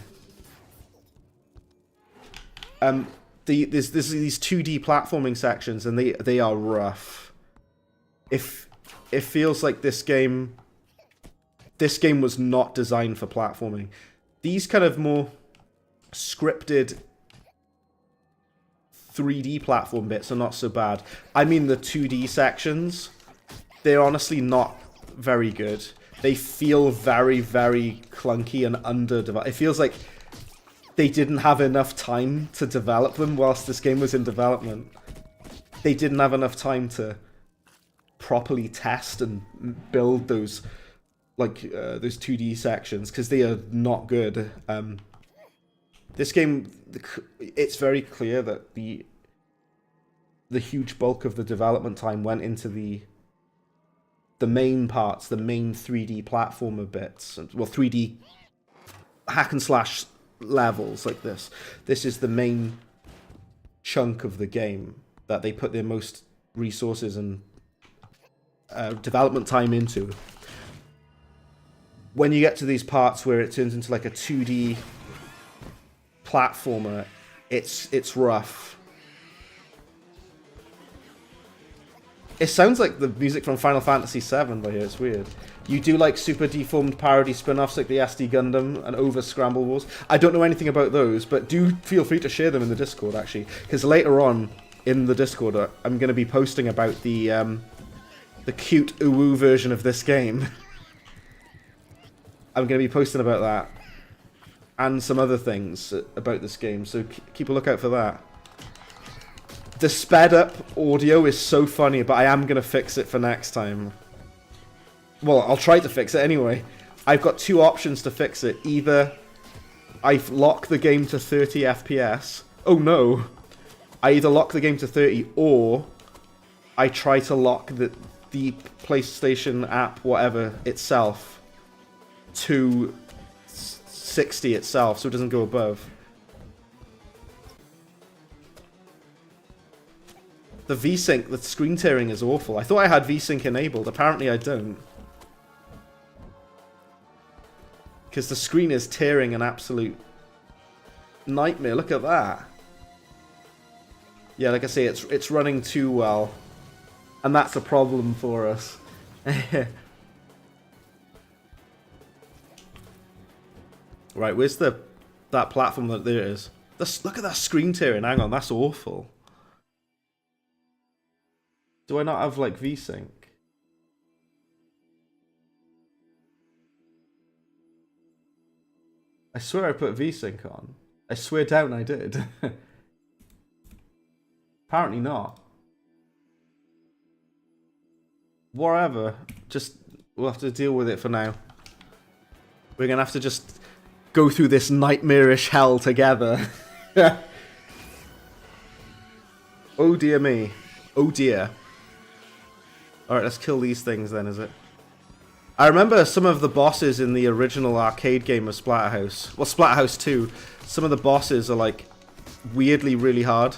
I? There's these 2D platforming sections, and they are rough. If it feels like this game was not designed for platforming. These kind of more scripted 3D platform bits are not so bad. I mean, the 2D sections, they're honestly not very good. They feel very, very clunky and underdeveloped. It feels like they didn't have enough time to develop them whilst this game was in development. They didn't have enough time to properly test and build those those 2D sections, because they are not good. This game, it's very clear that the huge bulk of the development time went into the main parts, the main 3D platformer bits, well, 3D hack and slash levels like this. This is the main chunk of the game that they put their most resources and development time into. When you get to these parts where it turns into like a 2D platformer, it's rough. It sounds like the music from Final Fantasy VII by here. It's weird. You do like super deformed parody spin-offs like the SD Gundam and Over Scramble Wars. I don't know anything about those, but do feel free to share them in the Discord, actually, because later on in the Discord I'm going to be posting about the cute uwu version of this game. I'm going to be posting about that and some other things about this game, so keep a lookout for that. The sped up audio is so funny, but I am going to fix it for next time. Well, I'll try to fix it anyway. I've got two options to fix it. Either I lock the game to 30 FPS. Oh no. I either lock the game to 30, or I try to lock the PlayStation app, whatever, itself to 60 itself, so it doesn't go above. The VSync, the screen tearing is awful. I thought I had VSync enabled. Apparently I don't. Because the screen is tearing an absolute nightmare. Look at that. Yeah, like I say, it's running too well. And that's a problem for us. Right, where's that platform that there is? Look at that screen tearing. Hang on, that's awful. Do I not have, like, VSync? I swear I put VSync on. I swear down I did. Apparently not. Whatever. We'll have to deal with it for now. We're gonna have to just go through this nightmarish hell together. Oh dear me. Oh dear. Alright, let's kill these things then, is it? I remember some of the bosses in the original arcade game of Splatterhouse. Well, Splatterhouse 2. Some of the bosses are, like, weirdly really hard.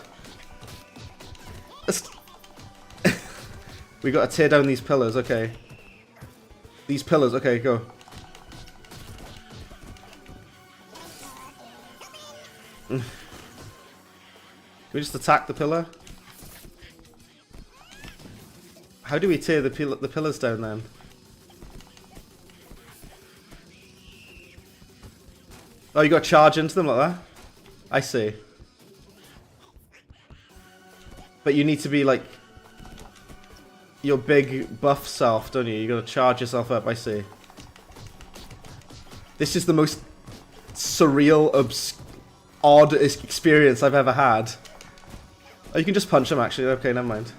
We gotta tear down these pillars, okay. These pillars, okay, go. Can we just attack the pillar? How do we tear the pillars down then? Oh, you got to charge into them like that? I see. But you need to be like your big buff self, don't you? You got to charge yourself up, I see. This is the most surreal, odd experience I've ever had. Oh, you can just punch him, actually. Okay, never mind.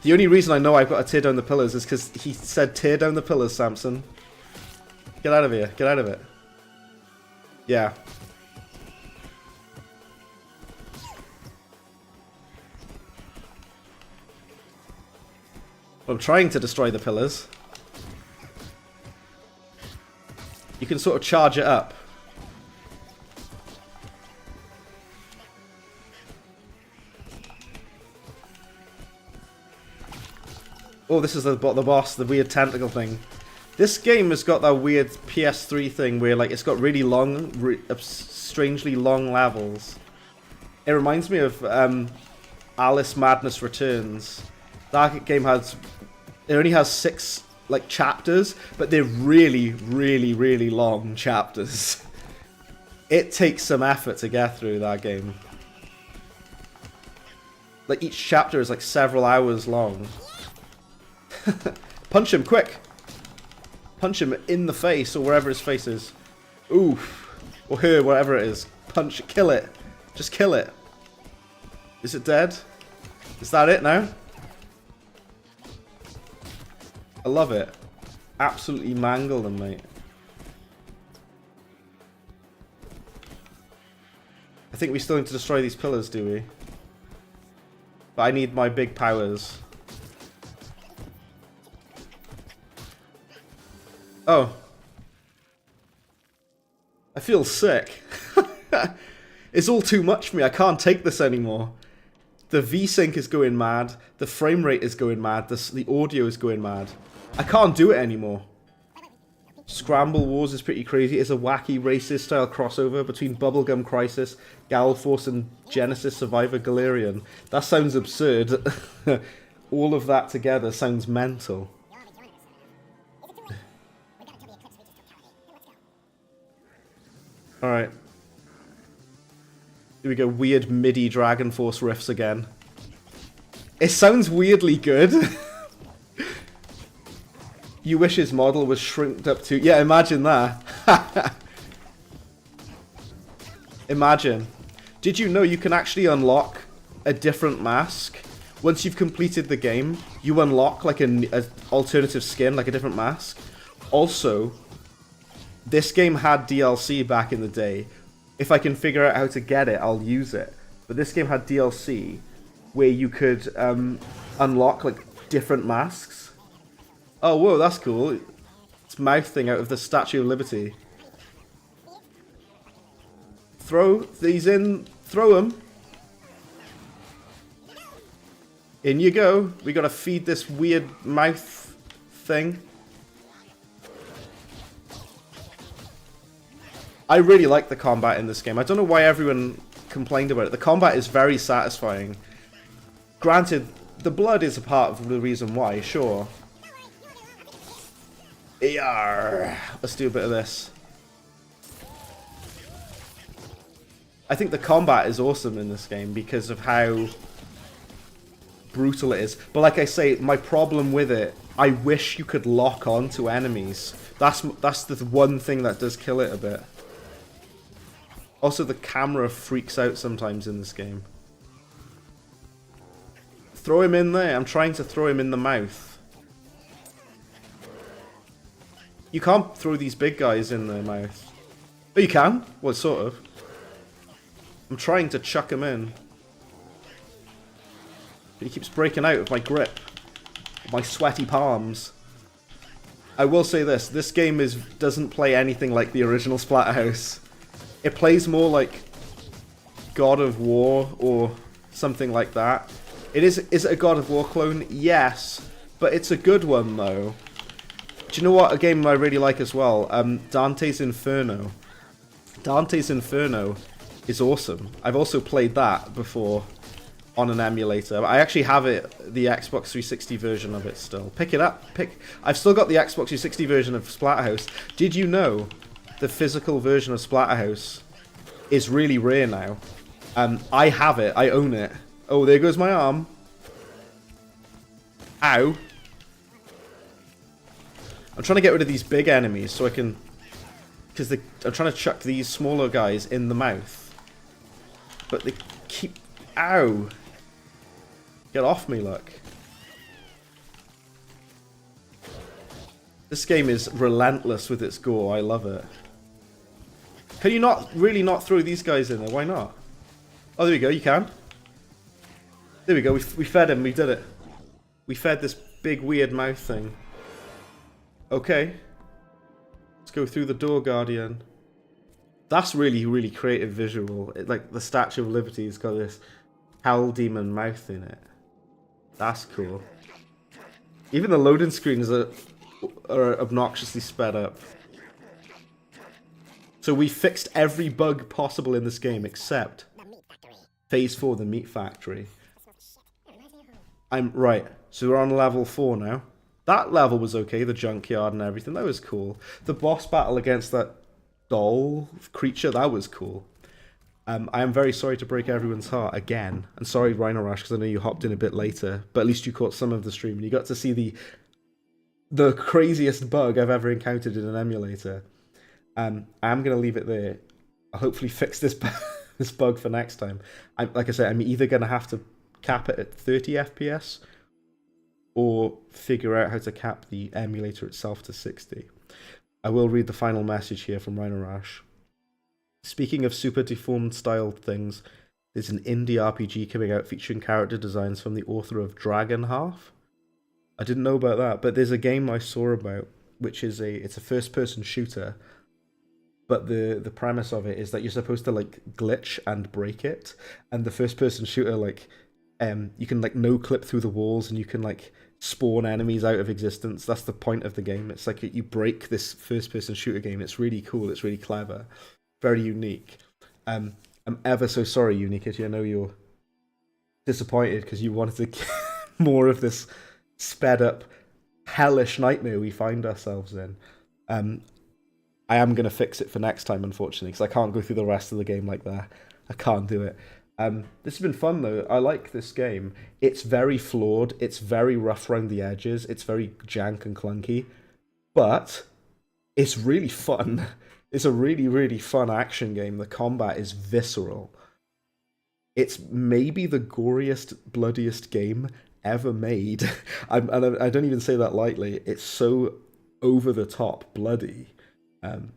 The only reason I know I've got to tear down the pillars is because he said tear down the pillars, Samson. Get out of here. Get out of it. Yeah. I'm trying to destroy the pillars. You can sort of charge it up. Oh, this is the boss, the weird tentacle thing. This game has got that weird PS3 thing where like it's got really long, strangely long levels. It reminds me of Alice Madness Returns. That game has, it only has 6 like chapters, but they're really, really, really long chapters. It takes some effort to get through that game. Like each chapter is like several hours long. Punch him, quick! Punch him in the face, or wherever his face is. Oof. Or her, whatever it is. Punch it, kill it. Just kill it. Is it dead? Is that it now? I love it. Absolutely mangle them, mate. I think we still need to destroy these pillars, do we? But I need my big powers. Oh. I feel sick. It's all too much for me. I can't take this anymore. The V-Sync is going mad. The frame rate is going mad. The audio is going mad. I can't do it anymore. Scramble Wars is pretty crazy. It's a wacky racist style crossover between Bubblegum Crisis, Galforce, and Genesis Survivor Galerian. That sounds absurd. All of that together sounds mental. Alright. Here we go, weird MIDI Dragon Force riffs again. It sounds weirdly good. You wish his model was shrinked up to... Yeah, imagine that. Imagine. Did you know you can actually unlock a different mask? Once you've completed the game, you unlock like an alternative skin, like a different mask. Also, this game had DLC back in the day. If I can figure out how to get it, I'll use it. But this game had DLC where you could unlock like different masks. Oh, whoa, that's cool. It's mouth thing out of the Statue of Liberty. Throw these in. Throw them. In you go. We gotta feed this weird mouth thing. I really like the combat in this game. I don't know why everyone complained about it. The combat is very satisfying. Granted, the blood is a part of the reason why, sure. Yarr. Let's do a bit of this. I think the combat is awesome in this game because of how brutal it is. But like I say, my problem with it, I wish you could lock on to enemies. That's the one thing that does kill it a bit. Also, the camera freaks out sometimes in this game. Throw him in there. I'm trying to throw him in the mouth. You can't throw these big guys in the mouth. Oh, you can? Well, sort of. I'm trying to chuck him in. But he keeps breaking out of my grip. My sweaty palms. I will say this. This game doesn't play anything like the original Splatterhouse. It plays more like God of War or something like that. Is it a God of War clone? Yes. But it's a good one, though. Do you know what a game I really like as well? Dante's Inferno. Dante's Inferno is awesome. I've also played that before on an emulator. I actually have it, the Xbox 360 version of it still. Pick it up. I've still got the Xbox 360 version of Splatterhouse. Did you know the physical version of Splatterhouse is really rare now? I have it. I own it. Oh, there goes my arm. Ow. I'm trying to get rid of these big enemies so I can because I'm trying to chuck these smaller guys in the mouth, but they keep... Ow! Get off me, look. This game is relentless with its gore. I love it. Can you not throw these guys in there? Why not? Oh, there we go. You can. There we go. We fed him. We did it. We fed this big weird mouth thing. Okay. Let's go through the door, Guardian. That's really, really creative visual. Like, the Statue of Liberty has got this hell demon mouth in it. That's cool. Even the loading screens are obnoxiously sped up. So we fixed every bug possible in this game except Phase 4, the meat factory. I'm right. So we're on level 4 now. That level was okay, the junkyard and everything. That was cool. The boss battle against that doll creature, that was cool. I am very sorry to break everyone's heart again. And sorry, Rhino Rash, because I know you hopped in a bit later. But at least you caught some of the stream and you got to see the craziest bug I've ever encountered in an emulator. I'm going to leave it there. I'll hopefully fix this this bug for next time. Like I said, I'm either going to have to cap it at 30 FPS or figure out how to cap the emulator itself to 60. I will read the final message here from Rhino Rash. Speaking of super deformed styled things, there's an indie RPG coming out featuring character designs from the author of Dragon Half. I didn't know about that, but there's a game I saw about, which is it's a first-person shooter, but the premise of it is that you're supposed to like glitch and break it, and the first-person shooter you can like no clip through the walls and you can like spawn enemies out of existence. That's the point of the game. It's like you break this first-person shooter game. It's really cool. It's really clever, very unique. I'm ever so sorry, Unikitty. I know you're disappointed because you wanted to get more of this sped up hellish nightmare we find ourselves in. I am going to fix it for next time, unfortunately, because I can't go through the rest of the game like that. I can't do it. This has been fun, though. I like this game. It's very flawed. It's very rough around the edges. It's very jank and clunky. But it's really fun. It's a really, really fun action game. The combat is visceral. It's maybe the goriest, bloodiest game ever made. I don't even say that lightly. It's so over-the-top bloody. And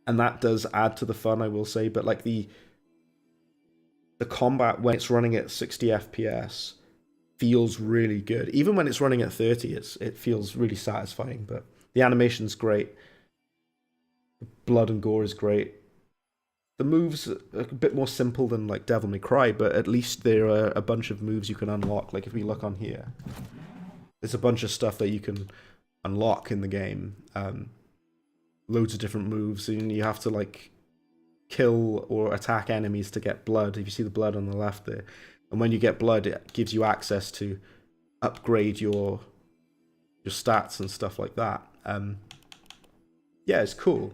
that does add to the fun, I will say. But like the combat, when it's running at 60 FPS, feels really good. Even when it's running at 30, it feels really satisfying. But the animation's great. The blood and gore is great. The moves are a bit more simple than like Devil May Cry, but at least there are a bunch of moves you can unlock. Like if we look on here, there's a bunch of stuff that you can unlock in the game. Loads of different moves, and you have to like kill or attack enemies to get blood. If you see the blood on the left there, and when you get blood, it gives you access to upgrade your stats and stuff like that. Yeah, it's cool.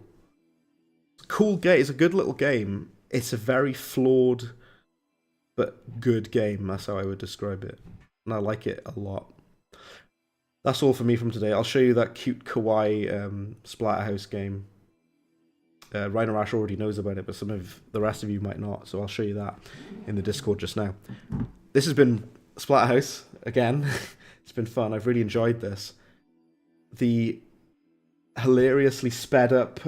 Cool game. It's a good little game. It's a very flawed but good game. That's how I would describe it, and I like it a lot. That's all for me from today. I'll show you that cute kawaii Splatterhouse game. Rhino Rash already knows about it, but some of the rest of you might not, so I'll show you that in the Discord just now. This has been Splatterhouse again. It's been fun. I've really enjoyed this. The hilariously sped up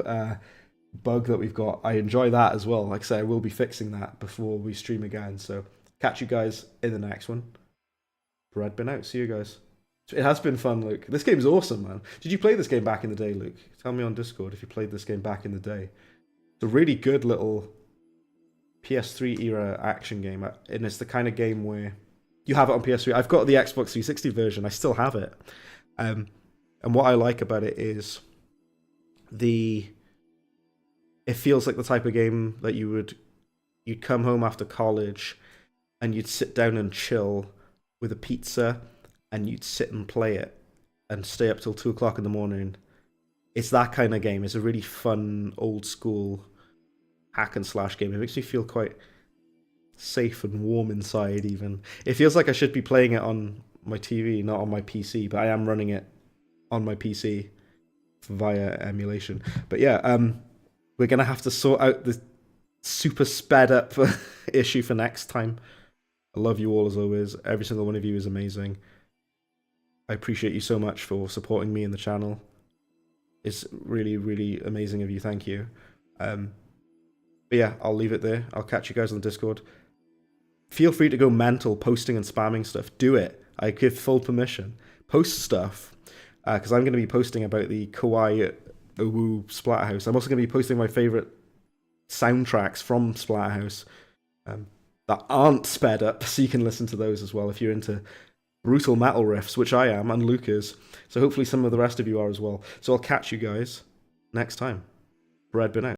bug that we've got, I enjoy that as well. Like I say, I will be fixing that before we stream again. So catch you guys in the next one. Brad been out. See you guys. It has been fun, Luke. This game's awesome, man. Did you play this game back in the day, Luke? Tell me on Discord if you played this game back in the day. It's a really good little PS3 era action game, and it's the kind of game where you have it on PS3. I've got the Xbox 360 version. I still have it. And what I like about it is it feels like the type of game that you'd come home after college and you'd sit down and chill with a pizza and you'd sit and play it and stay up till 2 o'clock in the morning. It's that kind of game. It's a really fun, old school hack and slash game. It makes me feel quite safe and warm inside even. It feels like I should be playing it on my TV, not on my PC, but I am running it on my PC via emulation. But yeah, we're going to have to sort out the super sped up issue for next time. I love you all as always. Every single one of you is amazing. I appreciate you so much for supporting me and the channel. It's really, really amazing of you. Thank you. But yeah, I'll leave it there. I'll catch you guys on the Discord. Feel free to go mental posting and spamming stuff. Do it. I give full permission. Post stuff. Because I'm going to be posting about the Kawaii Owu Splatterhouse. I'm also going to be posting my favourite soundtracks from Splatterhouse that aren't sped up, so you can listen to those as well if you're into brutal metal riffs, which I am, and Luke is. So hopefully some of the rest of you are as well. So I'll catch you guys next time. Bread been out.